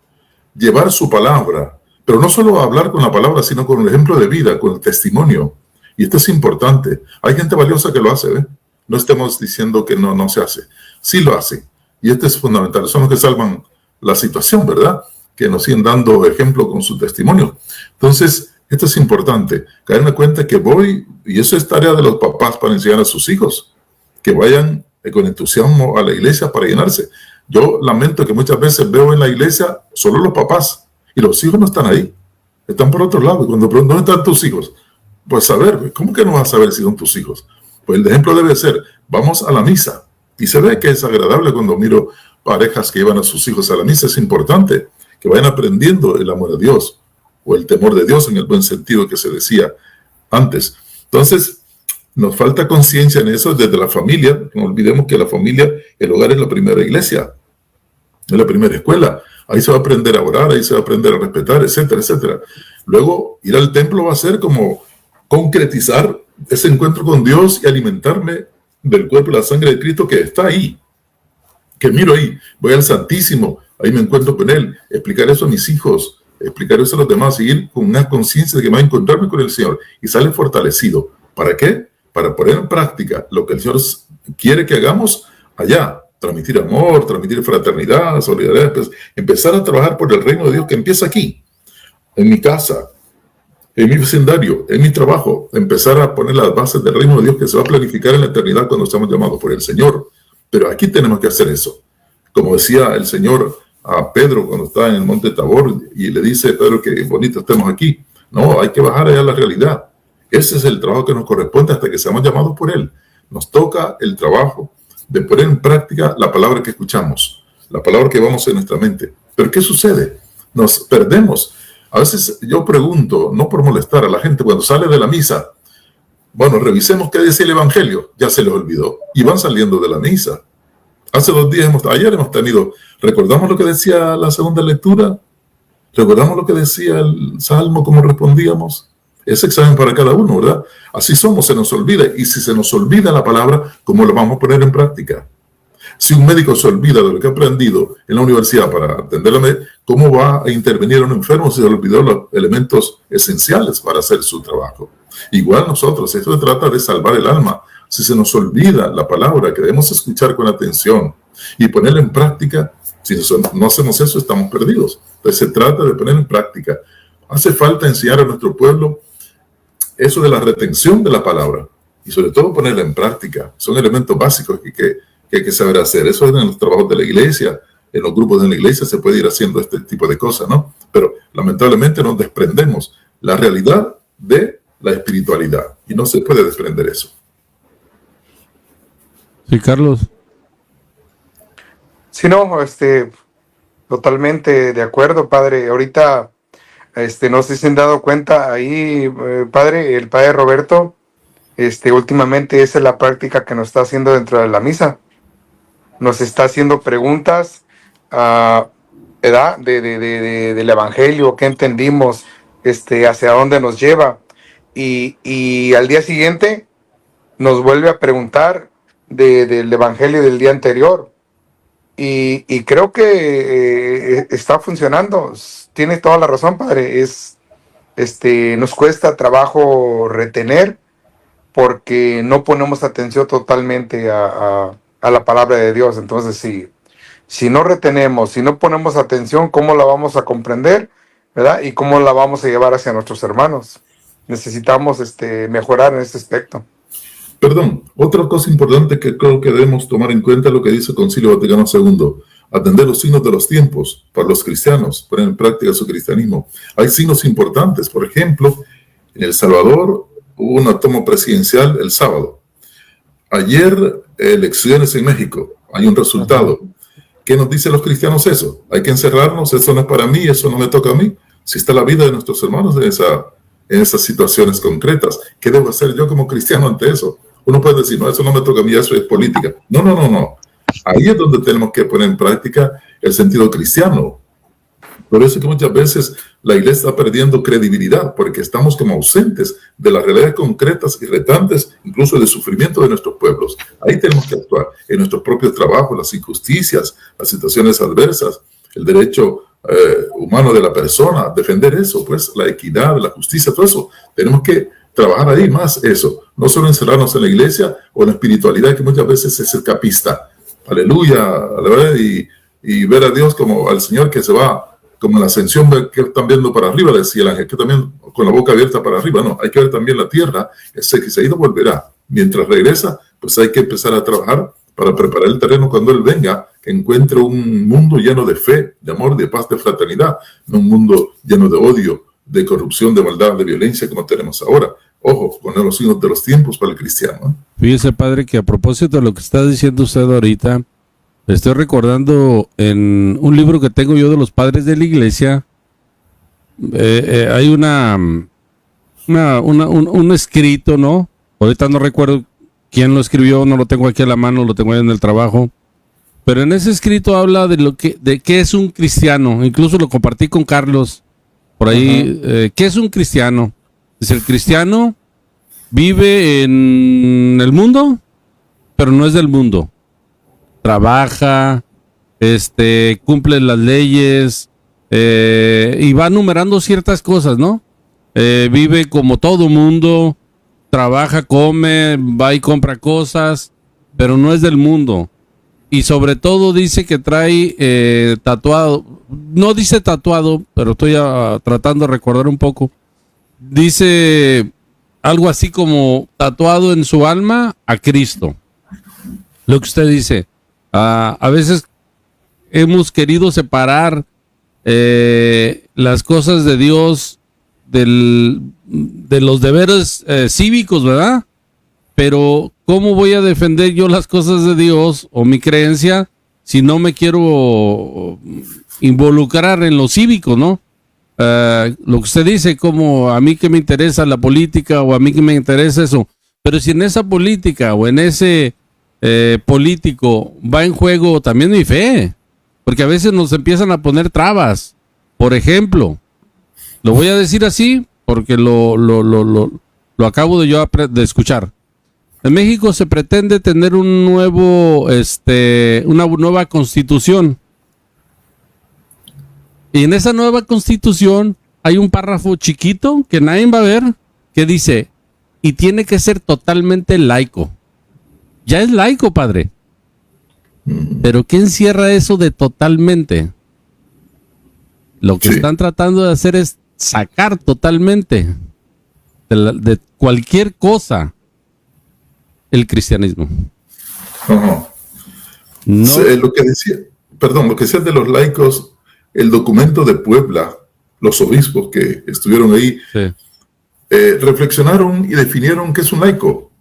llevar su palabra, pero no solo hablar con la palabra, sino con el ejemplo de vida, con el testimonio. Y esto es importante. Hay gente valiosa que lo hace, ¿eh? No estemos diciendo que no se hace. Sí lo hace. Y esto es fundamental. Son los que salvan la situación, ¿verdad? Que nos siguen dando ejemplo con su testimonio. Entonces, esto es importante. Caerme cuenta que voy, y eso es tarea de los papás para enseñar a sus hijos, que vayan con entusiasmo a la iglesia para llenarse. Yo lamento que muchas veces veo en la iglesia solo los papás, y los hijos no están ahí. Están por otro lado. Cuando pregunto, ¿dónde están tus hijos? Pues saber, ¿cómo que no vas a saber si son tus hijos? Pues el ejemplo debe ser, vamos a la misa. Y se ve que es agradable cuando miro parejas que llevan a sus hijos a la misa. Es importante que vayan aprendiendo el amor a Dios, o el temor de Dios en el buen sentido que se decía antes. Entonces, nos falta conciencia en eso desde la familia. No olvidemos que la familia, el hogar es la primera iglesia, es la primera escuela. Ahí se va a aprender a orar, ahí se va a aprender a respetar, etcétera, etcétera. Luego, ir al templo va a ser como concretizar ese encuentro con Dios y alimentarme del cuerpo y la sangre de Cristo que está ahí, que miro ahí. Voy al Santísimo, ahí me encuentro con Él, explicar eso a mis hijos, explicar eso a los demás, seguir con una conciencia de que me va a encontrarme con el Señor y sale fortalecido. ¿Para qué? Para poner en práctica lo que el Señor quiere que hagamos allá. Transmitir amor, transmitir fraternidad, solidaridad, pues, empezar a trabajar por el reino de Dios que empieza aquí, en mi casa, en mi vecindario, en mi trabajo, empezar a poner las bases del reino de Dios que se va a planificar en la eternidad cuando estamos llamados por el Señor. Pero aquí tenemos que hacer eso. Como decía el Señor a Pedro cuando estaba en el monte Tabor y le dice, Pedro, que bonito estemos aquí. No, hay que bajar allá a la realidad. Ese es el trabajo que nos corresponde hasta que seamos llamados por Él. Nos toca el trabajo de poner en práctica la palabra que escuchamos, la palabra que vamos en nuestra mente. Pero ¿qué sucede? Nos perdemos. A veces yo pregunto, no por molestar a la gente, cuando sale de la misa, bueno, revisemos qué dice el Evangelio, ya se les olvidó, y van saliendo de la misa. Hace 2 días, ayer hemos tenido, ¿recordamos lo que decía la segunda lectura? ¿Recordamos lo que decía el Salmo, cómo respondíamos? Es examen para cada uno, ¿verdad? Así somos, se nos olvida, y si se nos olvida la palabra, ¿cómo lo vamos a poner en práctica? Si un médico se olvida de lo que ha aprendido en la universidad para atenderlo, ¿cómo va a intervenir a un enfermo si se olvidó los elementos esenciales para hacer su trabajo? Igual nosotros, esto se trata de salvar el alma. Si se nos olvida la palabra que debemos escuchar con atención y ponerla en práctica, si no hacemos eso, estamos perdidos. Entonces se trata de poner en práctica. Hace falta enseñar a nuestro pueblo eso de la retención de la palabra y sobre todo ponerla en práctica. Son elementos básicos que hay que saber hacer. Eso es en los trabajos de la iglesia, en los grupos de la iglesia se puede ir haciendo este tipo de cosas, ¿no? Pero lamentablemente nos desprendemos la realidad de la espiritualidad y no se puede desprender eso. Sí, Carlos. Sí, no, totalmente de acuerdo, padre. Ahorita, no sé si se han dado cuenta ahí, padre, el padre Roberto, últimamente esa es la práctica que nos está haciendo dentro de la misa. Nos está haciendo preguntas ¿verdad? Del Evangelio, qué entendimos, hacia dónde nos lleva. Y al día siguiente nos vuelve a preguntar del Evangelio del día anterior. Y creo que está funcionando. Tiene toda la razón, padre. Nos cuesta trabajo retener porque no ponemos atención totalmente a la palabra de Dios. Entonces, si no retenemos, si no ponemos atención, ¿cómo la vamos a comprender? ¿Verdad? Y cómo la vamos a llevar hacia nuestros hermanos. Necesitamos mejorar en este aspecto. Perdón, otra cosa importante que creo que debemos tomar en cuenta es lo que dice el Concilio Vaticano II. Atender los signos de los tiempos para los cristianos, poner en práctica su cristianismo. Hay signos importantes. Por ejemplo, en El Salvador hubo una toma presidencial el sábado. Ayer, elecciones en México. Hay un resultado. ¿Qué nos dicen los cristianos eso? Hay que encerrarnos, eso no es para mí, eso no me toca a mí. Si está la vida de nuestros hermanos en esas situaciones concretas, ¿qué debo hacer yo como cristiano ante eso? Uno puede decir, no, eso no me toca a mí, eso es política. No. Ahí es donde tenemos que poner en práctica el sentido cristiano. Por eso es que muchas veces la iglesia está perdiendo credibilidad, porque estamos como ausentes de las realidades concretas y retantes, incluso del sufrimiento de nuestros pueblos. Ahí tenemos que actuar en nuestros propios trabajos, las injusticias, las situaciones adversas, el derecho humano de la persona, defender eso, pues la equidad, la justicia, todo eso. Tenemos que trabajar ahí más eso, no solo encerrarnos en la iglesia o en la espiritualidad que muchas veces es escapista. Aleluya, y ver a Dios como al Señor que se va, como en la ascensión que están viendo para arriba, decía el ángel, que también con la boca abierta para arriba. No, hay que ver también la tierra, ese que se ha ido volverá. Mientras regresa, pues hay que empezar a trabajar para preparar el terreno cuando Él venga, que encuentre un mundo lleno de fe, de amor, de paz, de fraternidad, no un mundo lleno de odio, de corrupción, de maldad, de violencia como tenemos ahora. Ojo, con los signos de los tiempos para el cristiano. Fíjese, padre, que a propósito de lo que está diciendo usted ahorita, estoy recordando en un libro que tengo yo de los padres de la iglesia, hay un escrito, ¿no? Ahorita no recuerdo quién lo escribió, no lo tengo aquí a la mano, lo tengo ahí en el trabajo. Pero en ese escrito habla de qué es un cristiano. Incluso lo compartí con Carlos por ahí. ¿Qué es un cristiano? Dice, el cristiano vive en el mundo, pero no es del mundo. Trabaja, cumple las leyes, y va numerando ciertas cosas, ¿no? Vive como todo mundo, trabaja, come, va y compra cosas, pero no es del mundo. Y sobre todo dice que trae tatuado, no dice tatuado, pero estoy tratando de recordar un poco. Dice algo así como tatuado en su alma a Cristo. Lo que usted dice, a veces hemos querido separar las cosas de Dios de los deberes cívicos, ¿verdad? Pero ¿cómo voy a defender yo las cosas de Dios o mi creencia si no me quiero involucrar en lo cívico, ¿no? Lo que usted dice, como a mí que me interesa la política o a mí que me interesa eso, pero si en esa política o en ese político va en juego también mi fe, porque a veces nos empiezan a poner trabas. Por ejemplo, lo voy a decir así porque lo acabo de escuchar. En México se pretende tener una nueva constitución. Y en esa nueva constitución hay un párrafo chiquito que nadie va a ver que dice, y tiene que ser totalmente laico. Ya es laico, padre. Pero ¿qué encierra eso de totalmente? Lo que están tratando de hacer es sacar totalmente de cualquier cosa el cristianismo. No. Sí, lo que decía de los laicos, el documento de Puebla, los obispos que estuvieron ahí, reflexionaron y definieron qué es un laico.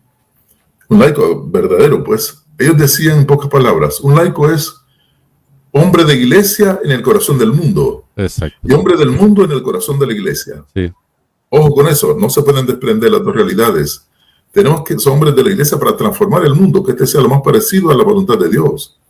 Un laico verdadero, pues. Ellos decían en pocas palabras, un laico es hombre de iglesia en el corazón del mundo. Exacto. Y hombre del mundo en el corazón de la iglesia. Sí. Ojo con eso, no se pueden desprender las dos realidades. Tenemos que ser hombres de la iglesia para transformar el mundo, que este sea lo más parecido a la voluntad de Dios.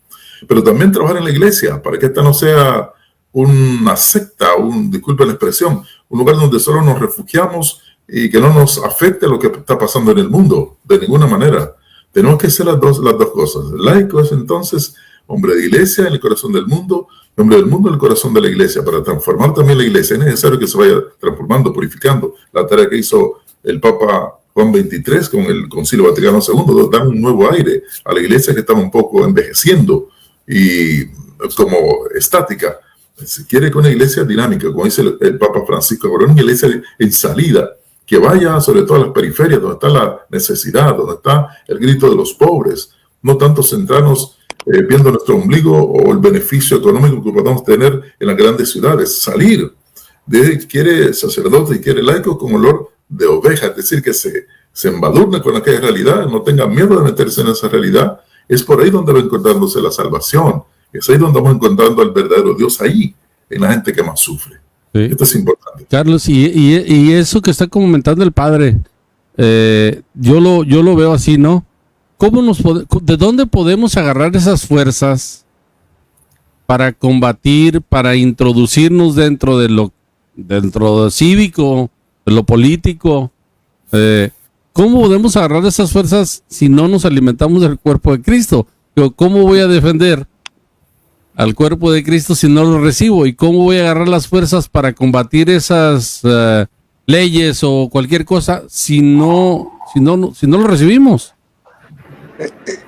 Pero también trabajar en la iglesia, para que esta no sea una secta, disculpen la expresión, un lugar donde solo nos refugiamos y que no nos afecte lo que está pasando en el mundo, de ninguna manera. Tenemos que ser las dos cosas. El laico es entonces hombre de iglesia en el corazón del mundo, y hombre del mundo en el corazón de la iglesia. Para transformar también la iglesia es necesario que se vaya transformando, purificando. La tarea que hizo el Papa Juan XXIII con el Concilio Vaticano II, dar un nuevo aire a la iglesia que estaba un poco envejeciendo y como estática. Se quiere que una iglesia dinámica, como dice el Papa Francisco, pero una iglesia en salida, que vaya sobre todo a las periferias, donde está la necesidad, donde está el grito de los pobres, no tanto centrarnos viendo nuestro ombligo o el beneficio económico que podamos tener en las grandes ciudades. Salir, quiere sacerdote y quiere laico con olor de oveja, es decir, que se embadurne con aquella realidad, no tenga miedo de meterse en esa realidad. Es por ahí donde va encontrándose la salvación, es ahí donde vamos encontrando al verdadero Dios, ahí, en la gente que más sufre. Sí. Esto es importante. Carlos, y eso que está comentando el padre, yo lo veo así, ¿no? ¿De dónde podemos agarrar esas fuerzas para combatir, para introducirnos dentro de lo cívico, de lo político? ¿Cómo podemos agarrar esas fuerzas si no nos alimentamos del cuerpo de Cristo? ¿Cómo voy a defender al cuerpo de Cristo si no lo recibo? ¿Y cómo voy a agarrar las fuerzas para combatir esas leyes o cualquier cosa si no lo recibimos?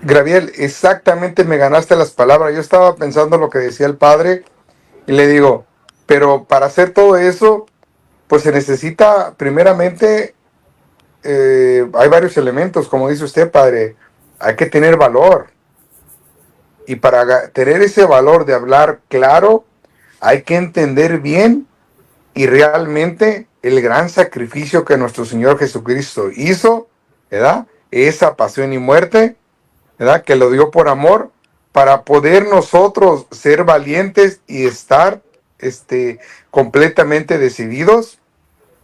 Gabriel, exactamente me ganaste las palabras. Yo estaba pensando lo que decía el padre y le digo, pero para hacer todo eso, pues se necesita primeramente, hay varios elementos, como dice usted, padre. Hay que tener valor. Y para tener ese valor de hablar claro, hay que entender bien y realmente el gran sacrificio que nuestro Señor Jesucristo hizo, ¿verdad? Esa pasión y muerte, ¿verdad? Que lo dio por amor, para poder nosotros ser valientes y estar completamente decididos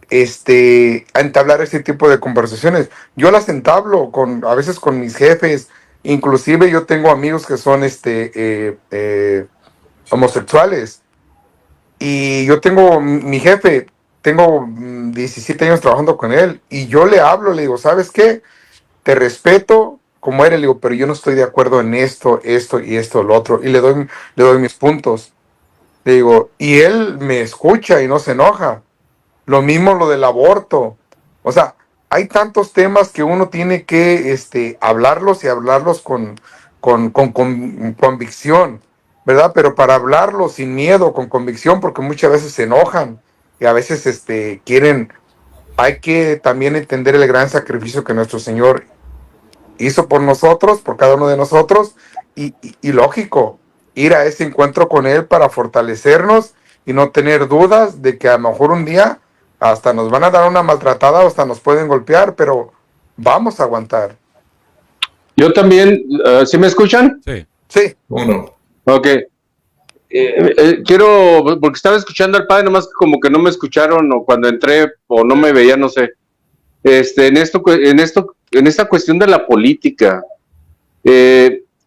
a entablar este tipo de conversaciones. Yo las entablo a veces con mis jefes. Inclusive yo tengo amigos que son homosexuales, y yo tengo mi jefe, tengo 17 años trabajando con él, y yo le hablo, le digo, ¿sabes qué? Te respeto como eres, le digo, pero yo no estoy de acuerdo en esto y esto, lo otro, y le doy mis puntos, le digo, y él me escucha y no se enoja. Lo mismo lo del aborto. O sea, hay tantos temas que uno tiene que hablarlos y hablarlos con convicción, ¿verdad? Pero para hablarlos sin miedo, con convicción, porque muchas veces se enojan y a veces quieren. Hay que también entender el gran sacrificio que nuestro Señor hizo por nosotros, por cada uno de nosotros, y lógico, ir a ese encuentro con Él para fortalecernos y no tener dudas de que a lo mejor un día hasta nos van a dar una maltratada o hasta nos pueden golpear, pero vamos a aguantar. Yo también, ¿sí me escuchan? Sí. Sí. Bueno. Ok. Quiero, porque estaba escuchando al padre, nomás que como que no me escucharon, o cuando entré, o no me veía, no sé. En esta cuestión de la política,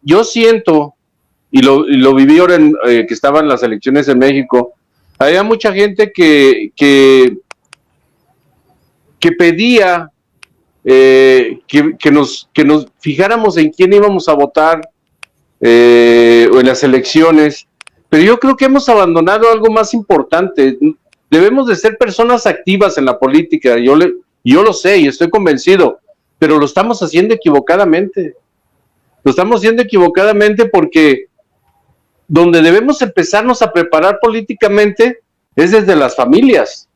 yo siento, y lo viví ahora que estaban las elecciones en México, había mucha gente que pedía que nos fijáramos en quién íbamos a votar o en las elecciones, pero yo creo que hemos abandonado algo más importante. Debemos de ser personas activas en la política, yo lo sé y estoy convencido, pero lo estamos haciendo equivocadamente. Lo estamos haciendo equivocadamente porque donde debemos empezarnos a preparar políticamente es desde las familias.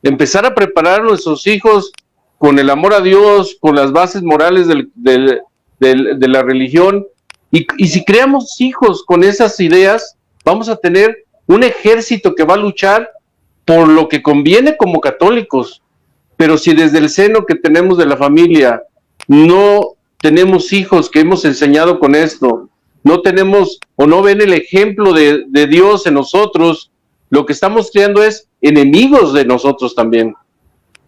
Empezar a preparar a nuestros hijos con el amor a Dios, con las bases morales de la religión, y si creamos hijos con esas ideas, vamos a tener un ejército que va a luchar por lo que conviene como católicos. Pero si desde el seno que tenemos de la familia no tenemos hijos que hemos enseñado con esto, no tenemos o no ven el ejemplo de Dios en nosotros, lo que estamos creando es enemigos de nosotros también.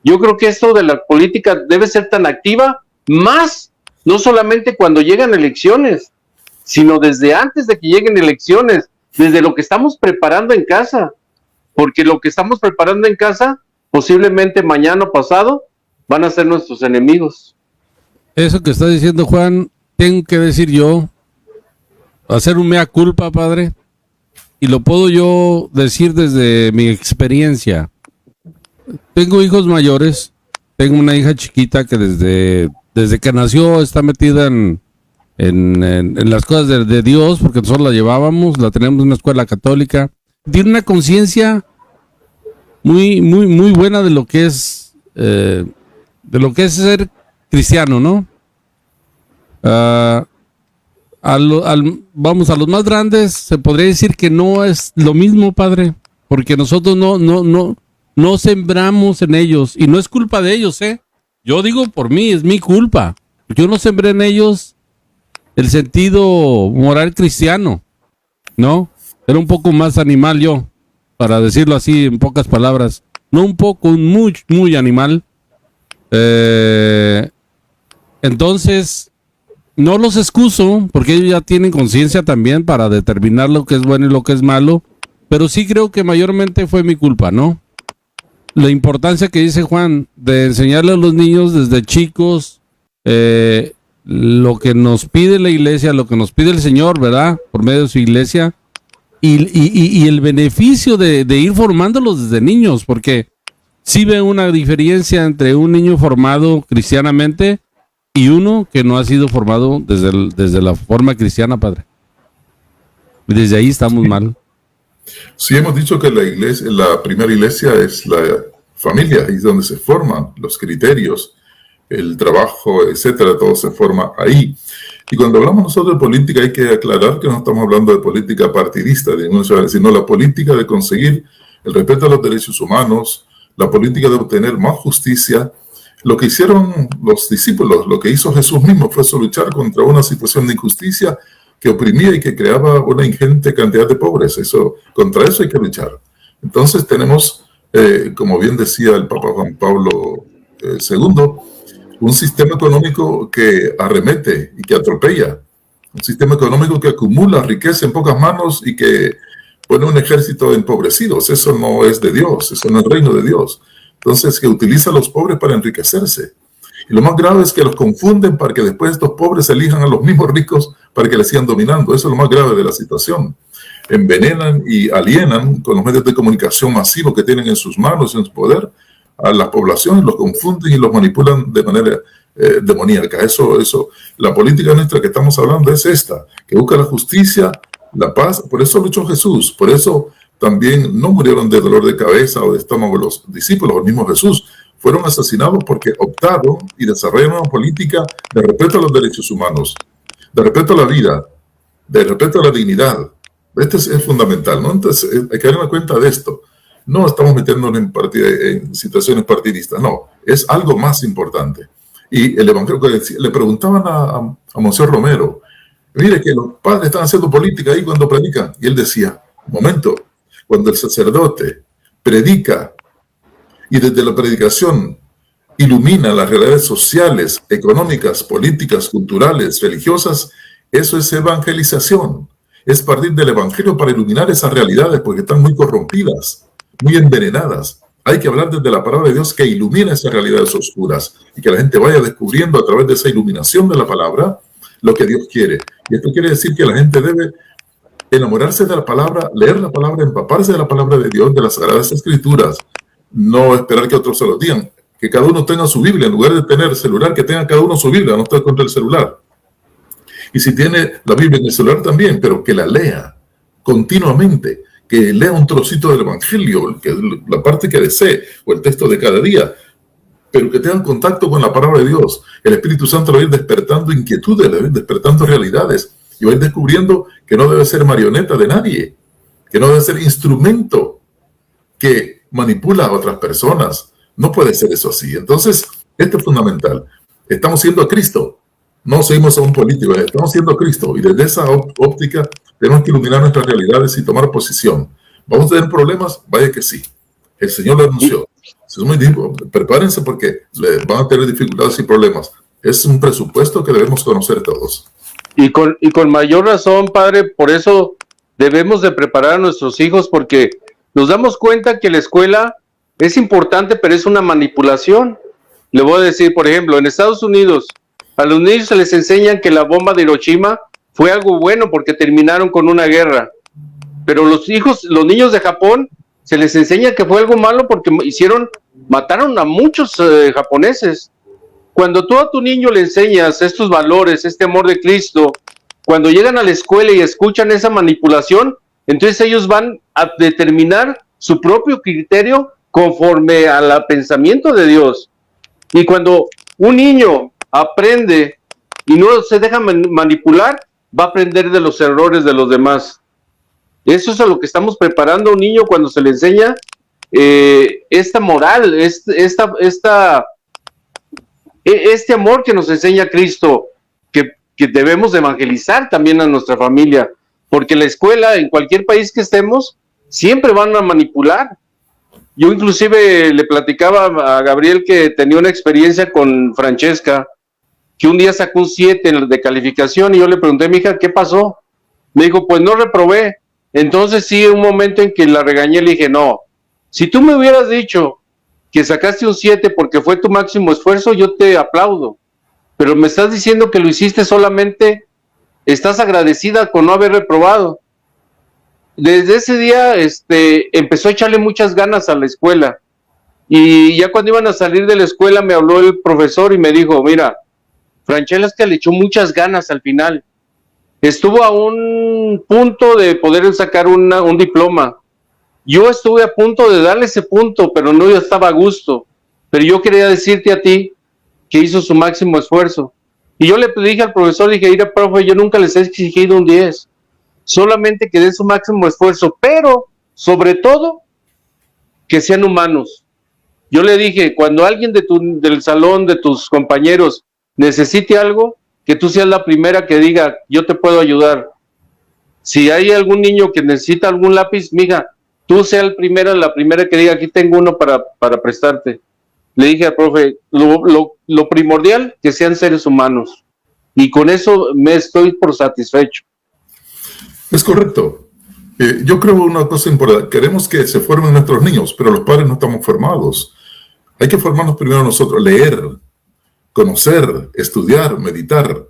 Yo creo que esto de la política debe ser tan activa, más no solamente cuando llegan elecciones, sino desde antes de que lleguen elecciones. desde lo que estamos preparando en casa, porque lo que estamos preparando en casa, posiblemente mañana o pasado, van a ser nuestros enemigos. Eso que está diciendo Juan, tengo que decir yo, hacer un mea culpa, padre, y lo puedo yo decir desde mi experiencia. Tengo hijos mayores, tengo una hija chiquita que desde que nació está metida en las cosas de Dios, porque nosotros la llevábamos, la teníamos en una escuela católica. Tiene una conciencia muy buena de lo que es ser cristiano, ¿no? Vamos, a los más grandes se podría decir que no es lo mismo, padre, porque nosotros no sembramos en ellos, y no es culpa de ellos, yo digo por mí, es mi culpa. Yo no sembré en ellos el sentido moral cristiano, ¿no? Era un poco más animal yo, para decirlo así en pocas palabras. No un poco, muy animal. Entonces, no los excuso, porque ellos ya tienen conciencia también para determinar lo que es bueno y lo que es malo, pero sí creo que mayormente fue mi culpa, ¿no? La importancia que dice Juan de enseñarle a los niños desde chicos lo que nos pide la iglesia, lo que nos pide el Señor, ¿verdad? Por medio de su iglesia, y el beneficio de ir formándolos desde niños, porque sí veo una diferencia entre un niño formado cristianamente y uno que no ha sido formado desde la forma cristiana, padre. Y desde ahí estamos mal. Sí, hemos dicho que la iglesia, la primera iglesia es la familia, ahí es donde se forman los criterios, el trabajo, etcétera, todo se forma ahí. Y cuando hablamos nosotros de política, hay que aclarar que no estamos hablando de política partidista, sino la política de conseguir el respeto a los derechos humanos, la política de obtener más justicia. Lo que hicieron los discípulos, lo que hizo Jesús mismo fue luchar contra una situación de injusticia que oprimía y que creaba una ingente cantidad de pobres. Contra eso hay que luchar. Entonces tenemos, como bien decía el Papa Juan Pablo II, un sistema económico que arremete y que atropella, un sistema económico que acumula riqueza en pocas manos y que pone un ejército de empobrecidos. Eso no es de Dios, eso no es el reino de Dios. Entonces, que utiliza a los pobres para enriquecerse. Y lo más grave es que los confunden para que después estos pobres elijan a los mismos ricos para que les sigan dominando. Eso es lo más grave de la situación. Envenenan y alienan con los medios de comunicación masivos que tienen en sus manos, en su poder, a las poblaciones, los confunden y los manipulan de manera demoníaca. La política nuestra que estamos hablando es esta, que busca la justicia, la paz. Por eso luchó Jesús, por eso también no murieron de dolor de cabeza o de estómago los discípulos, el mismo Jesús. Fueron asesinados porque optaron y desarrollaron una política de respeto a los derechos humanos, de respeto a la vida, de respeto a la dignidad. Esto es fundamental, ¿no? Entonces hay que darnos cuenta de esto. No estamos metiéndonos en situaciones partidistas, no, es algo más importante. Y el evangelio que le preguntaban a Monseñor Romero, mire que los padres están haciendo política ahí cuando predican, y él decía, un momento, cuando el sacerdote predica y desde la predicación ilumina las realidades sociales, económicas, políticas, culturales, religiosas, eso es evangelización. Es partir del evangelio para iluminar esas realidades porque están muy corrompidas, muy envenenadas. Hay que hablar desde la palabra de Dios que ilumina esas realidades oscuras y que la gente vaya descubriendo a través de esa iluminación de la palabra lo que Dios quiere. Y esto quiere decir que la gente debe enamorarse de la palabra, leer la palabra, empaparse de la palabra de Dios, de las Sagradas Escrituras, no esperar que otros se lo digan, que cada uno tenga su Biblia, en lugar de tener celular, que tenga cada uno su Biblia, no estoy contra el celular. Y si tiene la Biblia en el celular también, pero que la lea continuamente, que lea un trocito del Evangelio, la parte que desee, o el texto de cada día, pero que tengan contacto con la palabra de Dios. El Espíritu Santo va a ir despertando inquietudes, va a ir despertando realidades, y va a ir descubriendo que no debe ser marioneta de nadie, que no debe ser instrumento que manipula a otras personas. No puede ser eso así. Entonces, esto es fundamental. Estamos siendo a Cristo. No seguimos a un político, estamos siendo a Cristo. Y desde esa óptica tenemos que iluminar nuestras realidades y tomar posición. ¿Vamos a tener problemas? Vaya que sí. El Señor lo anunció. Es muy difícil. Prepárense porque van a tener dificultades y problemas. Es un presupuesto que debemos conocer todos. Y con mayor razón, padre, por eso debemos de preparar a nuestros hijos porque nos damos cuenta que la escuela es importante, pero es una manipulación. Le voy a decir, por ejemplo, en Estados Unidos, a los niños se les enseñan que la bomba de Hiroshima fue algo bueno porque terminaron con una guerra. Pero los niños de Japón, se les enseña que fue algo malo porque mataron a muchos japoneses. Cuando tú a tu niño le enseñas estos valores, este amor de Cristo, cuando llegan a la escuela y escuchan esa manipulación, entonces ellos van a determinar su propio criterio conforme al pensamiento de Dios. Y cuando un niño aprende y no se deja manipular, va a aprender de los errores de los demás. Eso es a lo que estamos preparando a un niño cuando se le enseña esta moral, este amor que nos enseña Cristo, que debemos evangelizar también a nuestra familia, porque la escuela, en cualquier país que estemos, siempre van a manipular. Yo inclusive le platicaba a Gabriel que tenía una experiencia con Francesca, que un día sacó un 7 de calificación, y yo le pregunté, mija, ¿qué pasó? Me dijo, pues no reprobé. Entonces sí, un momento en que la regañé, le dije, no, si tú me hubieras dicho que sacaste un 7 porque fue tu máximo esfuerzo, yo te aplaudo, pero me estás diciendo que lo hiciste solamente, estás agradecida con no haber reprobado. Desde ese día empezó a echarle muchas ganas a la escuela, y ya cuando iban a salir de la escuela me habló el profesor y me dijo, mira, Francesca le echó muchas ganas al final, estuvo a un punto de poder sacar un diploma. Yo estuve a punto de darle ese punto, pero no, yo estaba a gusto. Pero yo quería decirte a ti que hizo su máximo esfuerzo. Y yo le dije al profesor, dije, mira, profe, yo nunca les he exigido un 10. Solamente que den su máximo esfuerzo, pero sobre todo que sean humanos. Yo le dije, cuando alguien del salón, de tus compañeros, necesite algo, que tú seas la primera que diga, yo te puedo ayudar. Si hay algún niño que necesita algún lápiz, mija, tú sea la primera que diga, aquí tengo uno para prestarte. Le dije al profe, lo primordial, que sean seres humanos. Y con eso me estoy por satisfecho. Es correcto. Yo creo una cosa importante. Queremos que se formen nuestros niños, pero los padres no estamos formados. Hay que formarnos primero nosotros, leer, conocer, estudiar, meditar.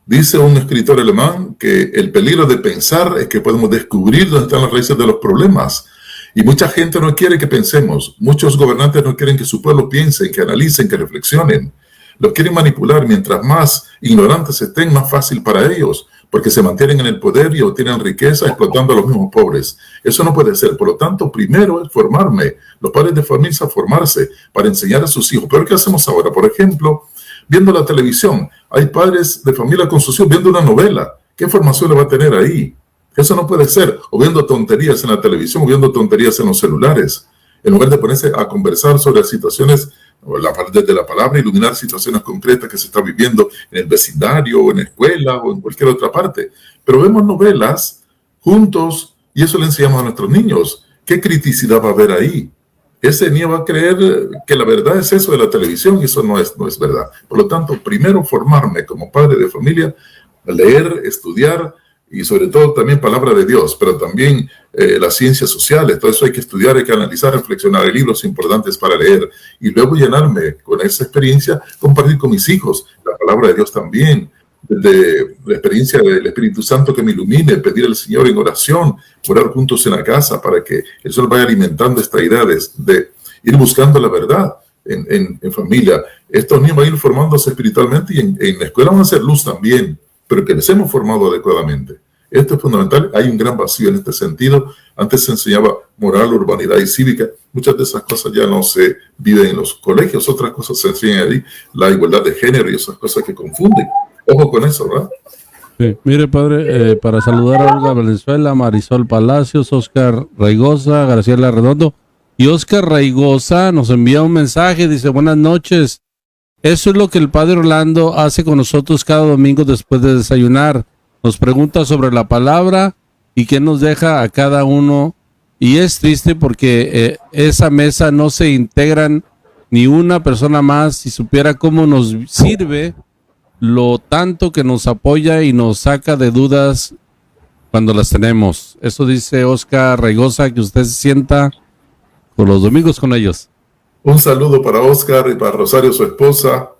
Dice un escritor alemán que el peligro de pensar es que podemos descubrir dónde están las raíces de los problemas. Y mucha gente no quiere que pensemos. Muchos gobernantes no quieren que su pueblo piense, que analicen, que reflexionen. Los quieren manipular. Mientras más ignorantes estén, más fácil para ellos, porque se mantienen en el poder y obtienen riqueza explotando a los mismos pobres. Eso no puede ser. Por lo tanto, primero es formarme. Los padres de familia formarse para enseñar a sus hijos. Pero ¿qué hacemos ahora? Por ejemplo, viendo la televisión, hay padres de familia con sus hijos viendo una novela. ¿Qué formación le va a tener ahí? Eso no puede ser. O viendo tonterías en la televisión, o viendo tonterías en los celulares. En lugar de ponerse a conversar sobre situaciones, desde la palabra, iluminar situaciones concretas que se está viviendo en el vecindario, o en la escuela, o en cualquier otra parte. Pero vemos novelas juntos y eso le enseñamos a nuestros niños. ¿Qué criticidad va a haber ahí? Ese niño va a creer que la verdad es eso de la televisión y eso no es verdad. Por lo tanto, primero formarme como padre de familia, leer, estudiar y sobre todo también palabra de Dios, pero también las ciencias sociales. Todo eso hay que estudiar, hay que analizar, reflexionar. Hay libros importantes para leer y luego llenarme con esa experiencia, compartir con mis hijos la palabra de Dios también. De la experiencia del Espíritu Santo que me ilumine, pedir al Señor en oración, orar juntos en la casa para que el Señor vaya alimentando esta idea de ir buscando la verdad en familia. Estos niños van a ir formándose espiritualmente y en la escuela van a ser luz también, pero que les hemos formado adecuadamente. Esto es fundamental. Hay un gran vacío en este sentido. Antes se enseñaba moral, urbanidad y cívica. Muchas de esas cosas ya no se viven en los colegios. Otras cosas se enseñan ahí, la igualdad de género y esas cosas que confunden. Ojo con eso, ¿verdad? Sí. Mire, padre, para saludar a Olga Valenzuela, Marisol Palacios, Oscar Raigosa, Graciela Redondo. Y Oscar Raigosa nos envía un mensaje, dice, buenas noches. Eso es lo que el padre Orlando hace con nosotros cada domingo después de desayunar. Nos pregunta sobre la palabra y qué nos deja a cada uno. Y es triste porque esa mesa no se integran ni una persona más. Si supiera cómo nos sirve lo tanto que nos apoya y nos saca de dudas cuando las tenemos. Eso dice Oscar Raigosa, que usted se sienta con los domingos con ellos. Un saludo para Oscar y para Rosario, su esposa,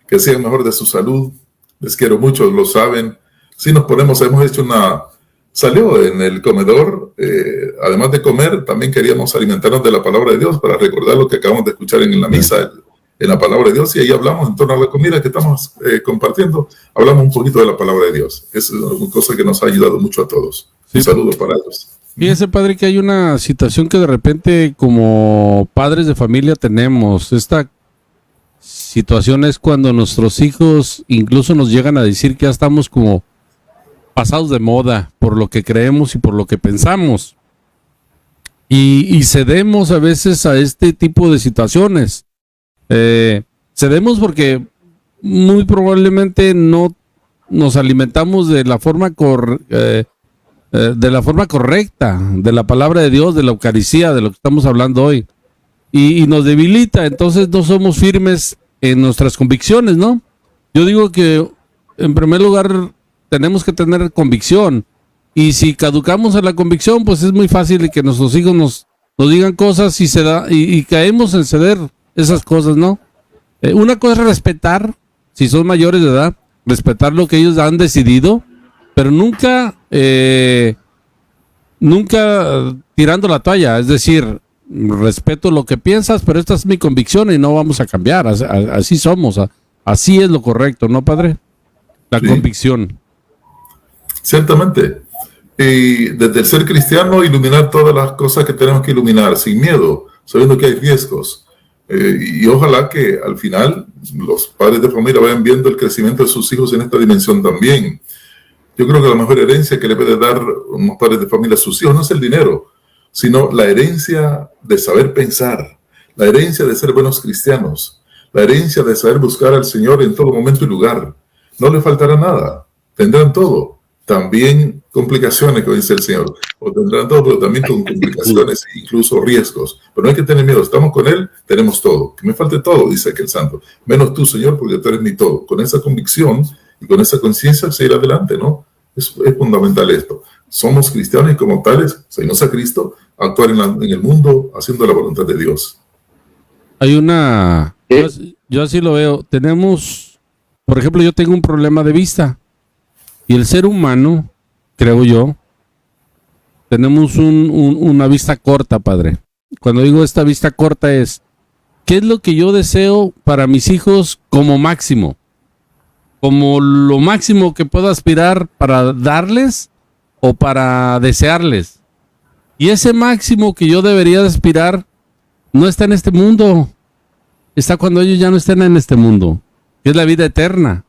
que sean mejor de su salud. Les quiero mucho, lo saben. Si nos ponemos, hemos hecho salió en el comedor, además de comer, también queríamos alimentarnos de la palabra de Dios para recordar lo que acabamos de escuchar en la misa, en la palabra de Dios, y ahí hablamos en torno a la comida que estamos compartiendo, hablamos un poquito de la palabra de Dios. Es una cosa que nos ha ayudado mucho a todos. Sí. Un saludo para ellos. Fíjese, padre, que hay una situación que de repente como padres de familia tenemos. Esta situación es cuando nuestros hijos incluso nos llegan a decir que ya estamos como pasados de moda por lo que creemos y por lo que pensamos. Y cedemos a veces a este tipo de situaciones. Cedemos porque muy probablemente no nos alimentamos de la forma correcta, de la palabra de Dios, de la Eucaristía, de lo que estamos hablando hoy. Y nos debilita, entonces no somos firmes en nuestras convicciones, ¿no? Yo digo que, en primer lugar, tenemos que tener convicción. Y si caducamos en la convicción, pues es muy fácil que nuestros hijos nos digan cosas y caemos en ceder esas cosas, ¿no? Una cosa es respetar, si son mayores de edad, respetar lo que ellos han decidido, pero nunca tirando la toalla. Es decir, respeto lo que piensas, pero esta es mi convicción y no vamos a cambiar. Así somos, así es lo correcto, ¿no, padre? La convicción. Ciertamente. Y desde el ser cristiano, iluminar todas las cosas que tenemos que iluminar, sin miedo, sabiendo que hay riesgos. Y ojalá que al final los padres de familia vayan viendo el crecimiento de sus hijos en esta dimensión también. Yo creo que la mejor herencia que le puede dar unos padres de familia a sus hijos no es el dinero, sino la herencia de saber pensar, la herencia de ser buenos cristianos, la herencia de saber buscar al Señor en todo momento y lugar. No le faltará nada, tendrán todo. También complicaciones, como dice el Señor, o tendrán todo, pero también con complicaciones e incluso riesgos. Pero no hay que tener miedo, estamos con Él, tenemos todo. Que me falte todo, dice aquel santo. Menos tú, Señor, porque tú eres mi todo. Con esa convicción y con esa conciencia, seguir adelante, ¿no? Es fundamental esto. Somos cristianos y como tales, seguimos a Cristo, actuar en el mundo haciendo la voluntad de Dios. Hay una... Yo así lo veo. Tenemos, por ejemplo, yo tengo un problema de vista. Y el ser humano, creo yo, tenemos una vista corta, padre. Cuando digo esta vista corta es, ¿qué es lo que yo deseo para mis hijos como máximo? Como lo máximo que puedo aspirar para darles o para desearles. Y ese máximo que yo debería aspirar no está en este mundo. Está cuando ellos ya no estén en este mundo, que es la vida eterna.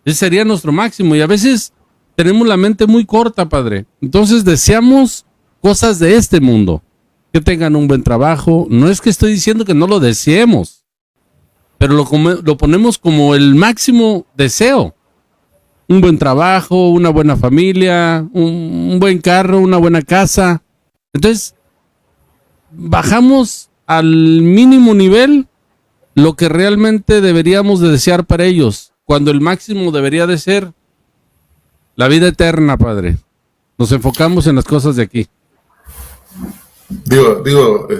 Ese sería nuestro máximo. Y a veces tenemos la mente muy corta, padre. Entonces deseamos cosas de este mundo. Que tengan un buen trabajo. No es que estoy diciendo que no lo deseemos, pero lo ponemos como el máximo deseo. Un buen trabajo, una buena familia, un buen carro, una buena casa. Entonces, bajamos al mínimo nivel lo que realmente deberíamos de desear para ellos, cuando el máximo debería de ser la vida eterna, padre. Nos enfocamos en las cosas de aquí. Digo,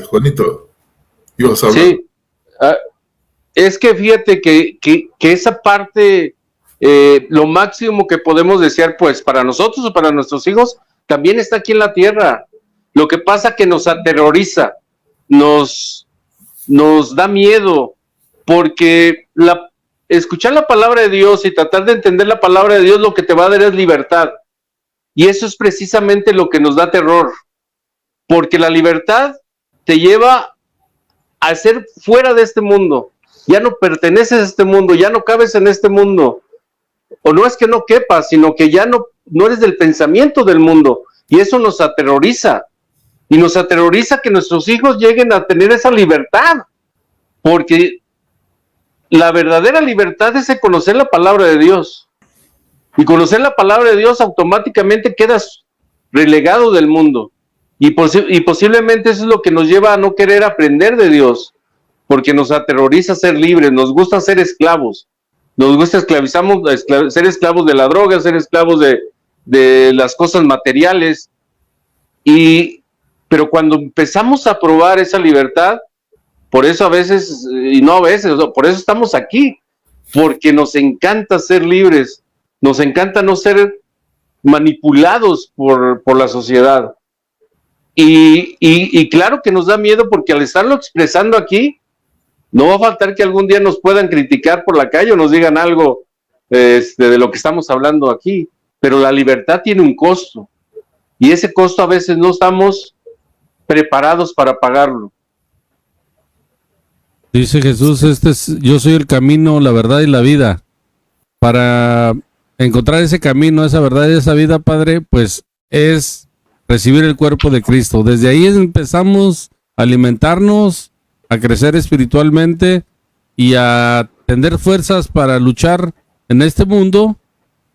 Juanito, ibas a hablar. Sí, es que fíjate que esa parte, lo máximo que podemos desear, pues, para nosotros o para nuestros hijos, también está aquí en la tierra. Lo que pasa que nos aterroriza, nos da miedo, porque escuchar la palabra de Dios y tratar de entender la palabra de Dios, lo que te va a dar es libertad. Y eso es precisamente lo que nos da terror, porque la libertad te lleva a ser fuera de este mundo. Ya no perteneces a este mundo, ya no cabes en este mundo. O no es que no quepas, sino que ya no eres del pensamiento del mundo. Y eso nos aterroriza. Y nos aterroriza que nuestros hijos lleguen a tener esa libertad. Porque la verdadera libertad es de conocer la palabra de Dios. Y conocer la palabra de Dios automáticamente quedas relegado del mundo. Y posiblemente eso es lo que nos lleva a no querer aprender de Dios. Porque nos aterroriza ser libres, nos gusta ser esclavos. Nos gusta ser esclavos de la droga, ser esclavos de de las cosas materiales. Pero cuando empezamos a probar esa libertad, por eso a veces, y no a veces, por eso estamos aquí, porque nos encanta ser libres, nos encanta no ser manipulados por la sociedad. Y claro que nos da miedo, porque al estarlo expresando aquí, no va a faltar que algún día nos puedan criticar por la calle o nos digan algo de lo que estamos hablando aquí. Pero la libertad tiene un costo, y ese costo a veces no estamos preparados para pagarlo. Dice Jesús, yo soy el camino, la verdad y la vida. Para encontrar ese camino, esa verdad y esa vida, Padre, pues es recibir el cuerpo de Cristo. Desde ahí empezamos a alimentarnos, a crecer espiritualmente y a tener fuerzas para luchar en este mundo.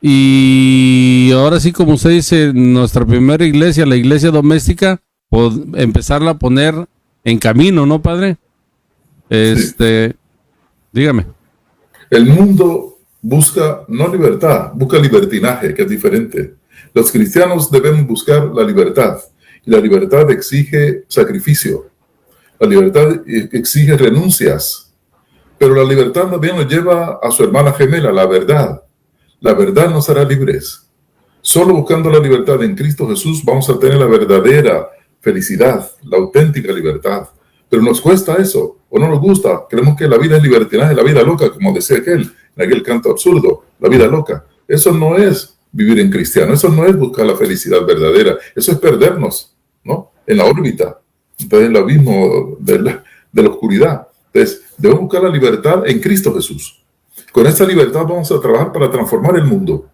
Y ahora sí, como usted dice, nuestra primera iglesia, la iglesia doméstica, pues empezarla a poner en camino, ¿no, Padre? Dígame. El mundo busca no libertad, busca libertinaje, que es diferente. Los cristianos debemos buscar la libertad, y la libertad exige sacrificio, la libertad exige renuncias, pero la libertad también nos lleva a su hermana gemela, la verdad. La verdad nos hará libres. Solo buscando la libertad en Cristo Jesús vamos a tener la verdadera felicidad, la auténtica libertad. Pero nos cuesta eso, o no nos gusta. Creemos que la vida es libertinaje, la vida loca, como decía en aquel canto absurdo, la vida loca. Eso no es vivir en cristiano, eso no es buscar la felicidad verdadera, eso es perdernos, ¿no? En la órbita, entonces en el abismo de la oscuridad. Entonces, debemos buscar la libertad en Cristo Jesús. Con esta libertad vamos a trabajar para transformar el mundo,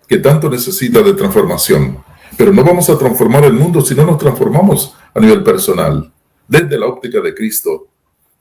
que tanto necesita de transformación. Pero no vamos a transformar el mundo si no nos transformamos a nivel personal, desde la óptica de Cristo.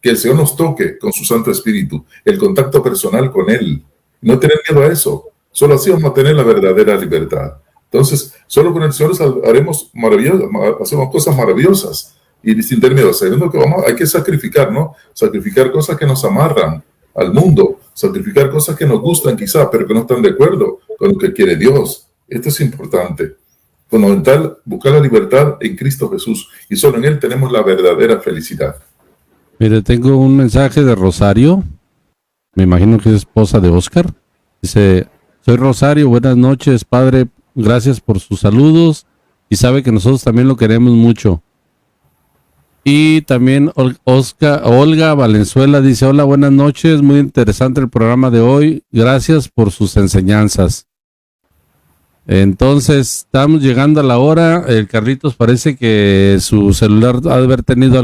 Que el Señor nos toque con su Santo Espíritu, el contacto personal con Él. No tener miedo a eso. Solo así vamos a tener la verdadera libertad. Entonces, solo con el Señor hacemos cosas maravillosas y sin tener miedo. Sabiendo que hay que sacrificar, ¿no? Sacrificar cosas que nos amarran al mundo, sacrificar cosas que nos gustan quizás, pero que no están de acuerdo con lo que quiere Dios. Esto es importante. Fundamental, buscar la libertad en Cristo Jesús, y solo en Él tenemos la verdadera felicidad. Mire, tengo un mensaje de Rosario, me imagino que es esposa de Oscar. Dice: soy Rosario, buenas noches, padre, gracias por sus saludos, y sabe que nosotros también lo queremos mucho. Y también Olga Valenzuela dice: hola, buenas noches, muy interesante el programa de hoy, gracias por sus enseñanzas. Entonces, estamos llegando a la hora. El Carlitos parece que su celular ha de haber tenido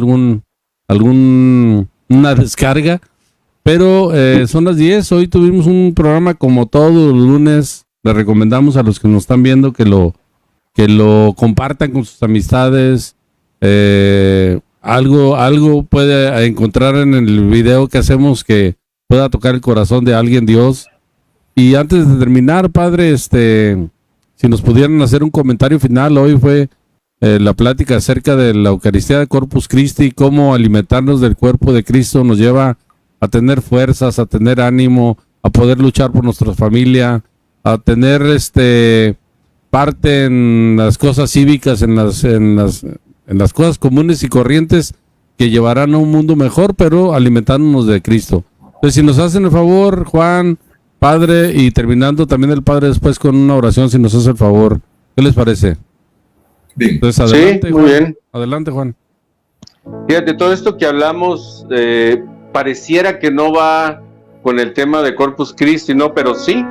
una descarga, pero son las 10. Hoy tuvimos un programa como todos los lunes. Le recomendamos a los que nos están viendo que lo compartan con sus amistades. Algo puede encontrar en el video que hacemos que pueda tocar el corazón de alguien, Dios. Y antes de terminar, padre, si nos pudieran hacer un comentario final. Hoy fue la plática acerca de la Eucaristía de Corpus Christi, cómo alimentarnos del cuerpo de Cristo nos lleva a tener fuerzas, a tener ánimo, a poder luchar por nuestra familia, a tener parte en las cosas cívicas, en las cosas comunes y corrientes que llevarán a un mundo mejor, pero alimentándonos de Cristo. Entonces, si nos hacen el favor, Juan, padre, y terminando también el padre después con una oración, si nos hace el favor, ¿qué les parece? Bien. Entonces, adelante, sí, muy Juan. bien. Adelante, Juan. Fíjate, todo esto que hablamos pareciera que no va con el tema de Corpus Christi, ¿no? Pero sí,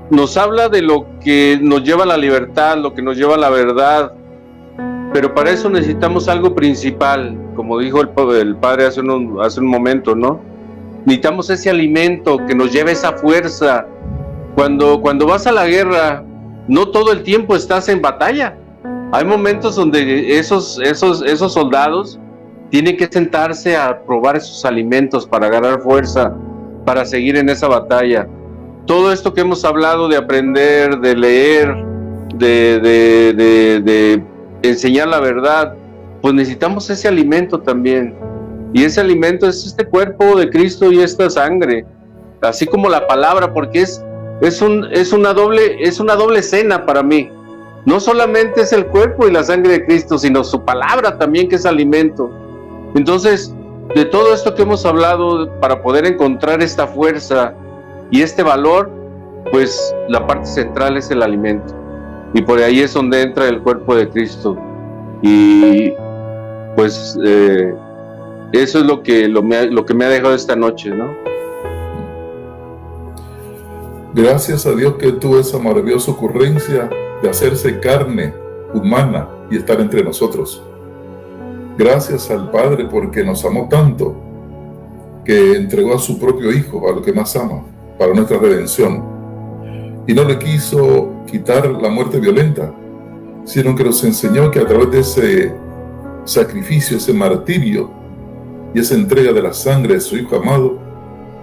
nos habla de lo que nos lleva a la libertad, lo que nos lleva a la verdad, pero para eso necesitamos algo principal, como dijo el padre hace un momento, ¿no? Necesitamos ese alimento que nos lleve esa fuerza. Cuando vas a la guerra, no todo el tiempo estás en batalla. Hay momentos donde esos soldados tienen que sentarse a probar esos alimentos para ganar fuerza, para seguir en esa batalla. Todo esto que hemos hablado de aprender, de leer, de enseñar la verdad, pues necesitamos ese alimento también. Y ese alimento es este cuerpo de Cristo y esta sangre, así como la palabra, porque es una doble cena para mí. No solamente es el cuerpo y la sangre de Cristo, sino su palabra también, que es alimento. Entonces, de todo esto que hemos hablado, para poder encontrar esta fuerza y este valor, pues la parte central es el alimento. Y por ahí es donde entra el cuerpo de Cristo. Y pues eso es lo que me ha dejado esta noche, ¿no? Gracias a Dios que tuvo esa maravillosa ocurrencia de hacerse carne humana y estar entre nosotros. Gracias al Padre porque nos amó tanto que entregó a su propio Hijo, a lo que más ama, para nuestra redención. Y no le quiso quitar la muerte violenta, sino que nos enseñó que a través de ese sacrificio, ese martirio y esa entrega de la sangre de su Hijo amado,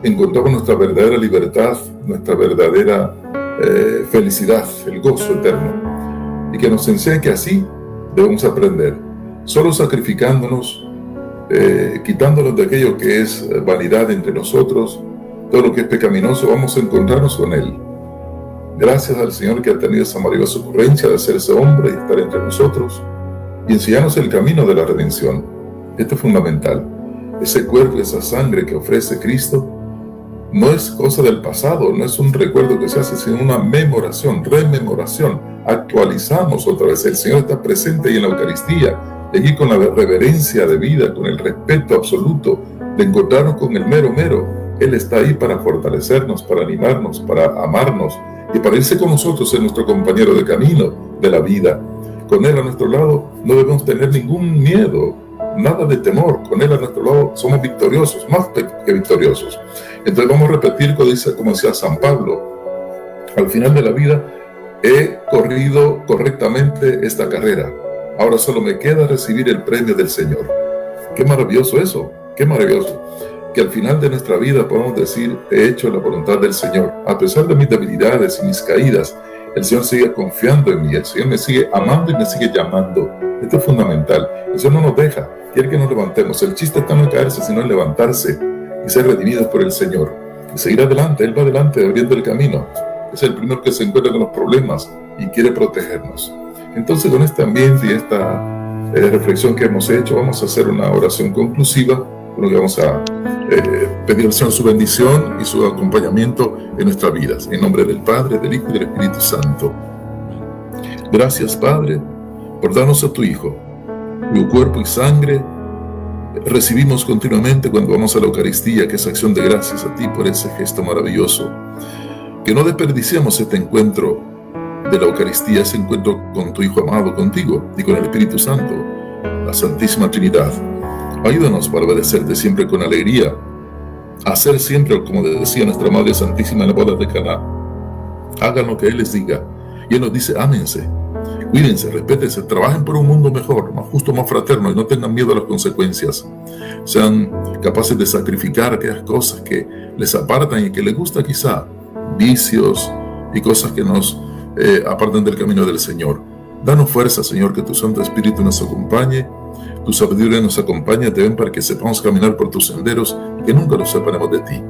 encontramos nuestra verdadera libertad, nuestra verdadera felicidad, el gozo eterno. Y que nos enseña que así debemos aprender, solo sacrificándonos, quitándonos de aquello que es vanidad entre nosotros, todo lo que es pecaminoso, vamos a encontrarnos con Él. Gracias al Señor que ha tenido esa maravillosa ocurrencia de hacerse hombre y estar entre nosotros y enseñarnos el camino de la redención. Esto es fundamental. Ese cuerpo, esa sangre que ofrece Cristo, no es cosa del pasado, no es un recuerdo que se hace, sino una memoración, rememoración. Actualizamos otra vez. El Señor está presente ahí en la Eucaristía, allí con la reverencia de vida, con el respeto absoluto de encontrarnos con el mero mero. Él está ahí para fortalecernos, para animarnos, para amarnos y para irse con nosotros, ser nuestro compañero de camino de la vida. Con Él a nuestro lado no debemos tener ningún miedo, nada de temor. Con Él a nuestro lado somos victoriosos, más que victoriosos. Entonces vamos a repetir como decía San Pablo: al final de la vida he corrido correctamente esta carrera, ahora solo me queda recibir el premio del Señor. Qué maravilloso eso, qué maravilloso, que al final de nuestra vida podamos decir: he hecho la voluntad del Señor. A pesar de mis debilidades y mis caídas, el Señor sigue confiando en mí, el Señor me sigue amando y me sigue llamando. Esto es fundamental. El Señor no nos deja, quiere que nos levantemos. El chiste está no en caerse, sino en levantarse y ser redimidos por el Señor y seguir adelante. Él va adelante abriendo el camino. Es el primero que se encuentra con los problemas y quiere protegernos. Entonces, con este ambiente y esta reflexión que hemos hecho, vamos a hacer una oración conclusiva, con lo que vamos a pedir al Señor su bendición y su acompañamiento en nuestras vidas. En nombre del Padre, del Hijo y del Espíritu Santo. Gracias, Padre, por darnos a tu Hijo, cuyo cuerpo y sangre recibimos continuamente cuando vamos a la Eucaristía, que es acción de gracias a ti por ese gesto maravilloso. Que no desperdiciemos este encuentro de la Eucaristía, ese encuentro con tu Hijo amado, contigo y con el Espíritu Santo, la Santísima Trinidad. Ayúdanos para obedecerte siempre con alegría, a hacer siempre como decía nuestra Madre Santísima en la boda de Caná. Hagan lo que Él les diga. Y Él nos dice: ámense, cuídense, respétense, trabajen por un mundo mejor, más justo, más fraterno, y no tengan miedo a las consecuencias. Sean capaces de sacrificar aquellas cosas que les apartan y que les gusta, quizá vicios y cosas que nos apartan del camino del Señor. Danos fuerza, Señor, que tu Santo Espíritu nos acompañe, tu sabiduría nos acompañe, te ven para que sepamos caminar por tus senderos y que nunca nos separemos de ti.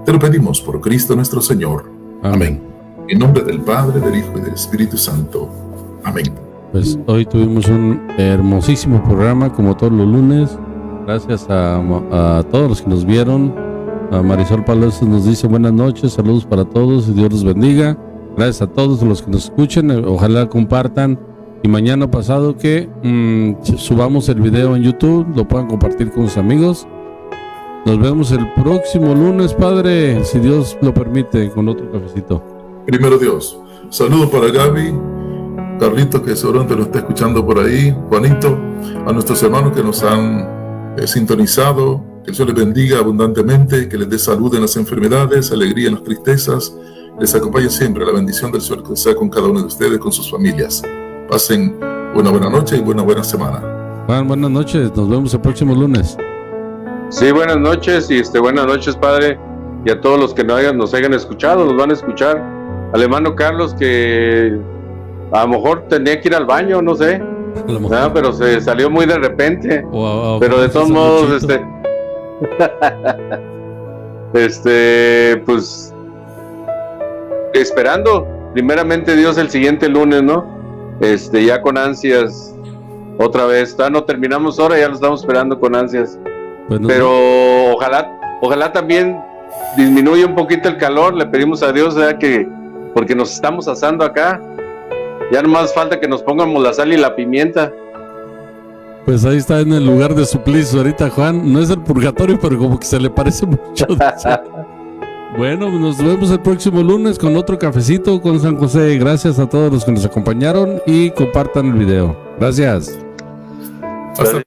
Te lo pedimos por Cristo nuestro Señor. Amén. En nombre del Padre, del Hijo y del Espíritu Santo. Amén. Pues hoy tuvimos un hermosísimo programa, como todos los lunes. Gracias a todos los que nos vieron. A Marisol Palacios nos dice buenas noches, saludos para todos y Dios los bendiga. Gracias a todos los que nos escuchen, ojalá compartan. Y mañana pasado que subamos el video en YouTube, lo puedan compartir con sus amigos. Nos vemos el próximo lunes, Padre, si Dios lo permite, con otro cafecito. Primero Dios. Saludos para Gaby, Carlitos, que seguramente lo está escuchando por ahí, Juanito, a nuestros hermanos que nos han sintonizado. Que el Señor les bendiga abundantemente, que les dé salud en las enfermedades, alegría en las tristezas. Les acompañe siempre la bendición del Señor, que sea con cada uno de ustedes, con sus familias. Pasen una buena noche y una buena semana. Juan, buenas noches, nos vemos el próximo lunes. Sí, buenas noches y buenas noches, Padre, y a todos los que nos hayan escuchado, nos van a escuchar. Al hermano Carlos, que a lo mejor tenía que ir al baño, no sé, pero se salió muy de repente. Pero de todos modos, pues esperando, primeramente Dios, el siguiente lunes, ¿no? Ya con ansias, otra vez. Todavía no terminamos ahora, ya lo estamos esperando con ansias. Pues pero ojalá también disminuya un poquito el calor. Le pedimos a Dios, ¿verdad? Porque nos estamos asando acá. Ya nomás falta que nos pongamos la sal y la pimienta. Pues ahí está en el lugar de suplicio ahorita, Juan. No es el purgatorio, pero como que se le parece mucho. Bueno, nos vemos el próximo lunes con otro cafecito con San José. Gracias a todos los que nos acompañaron y compartan el video. Gracias. Hasta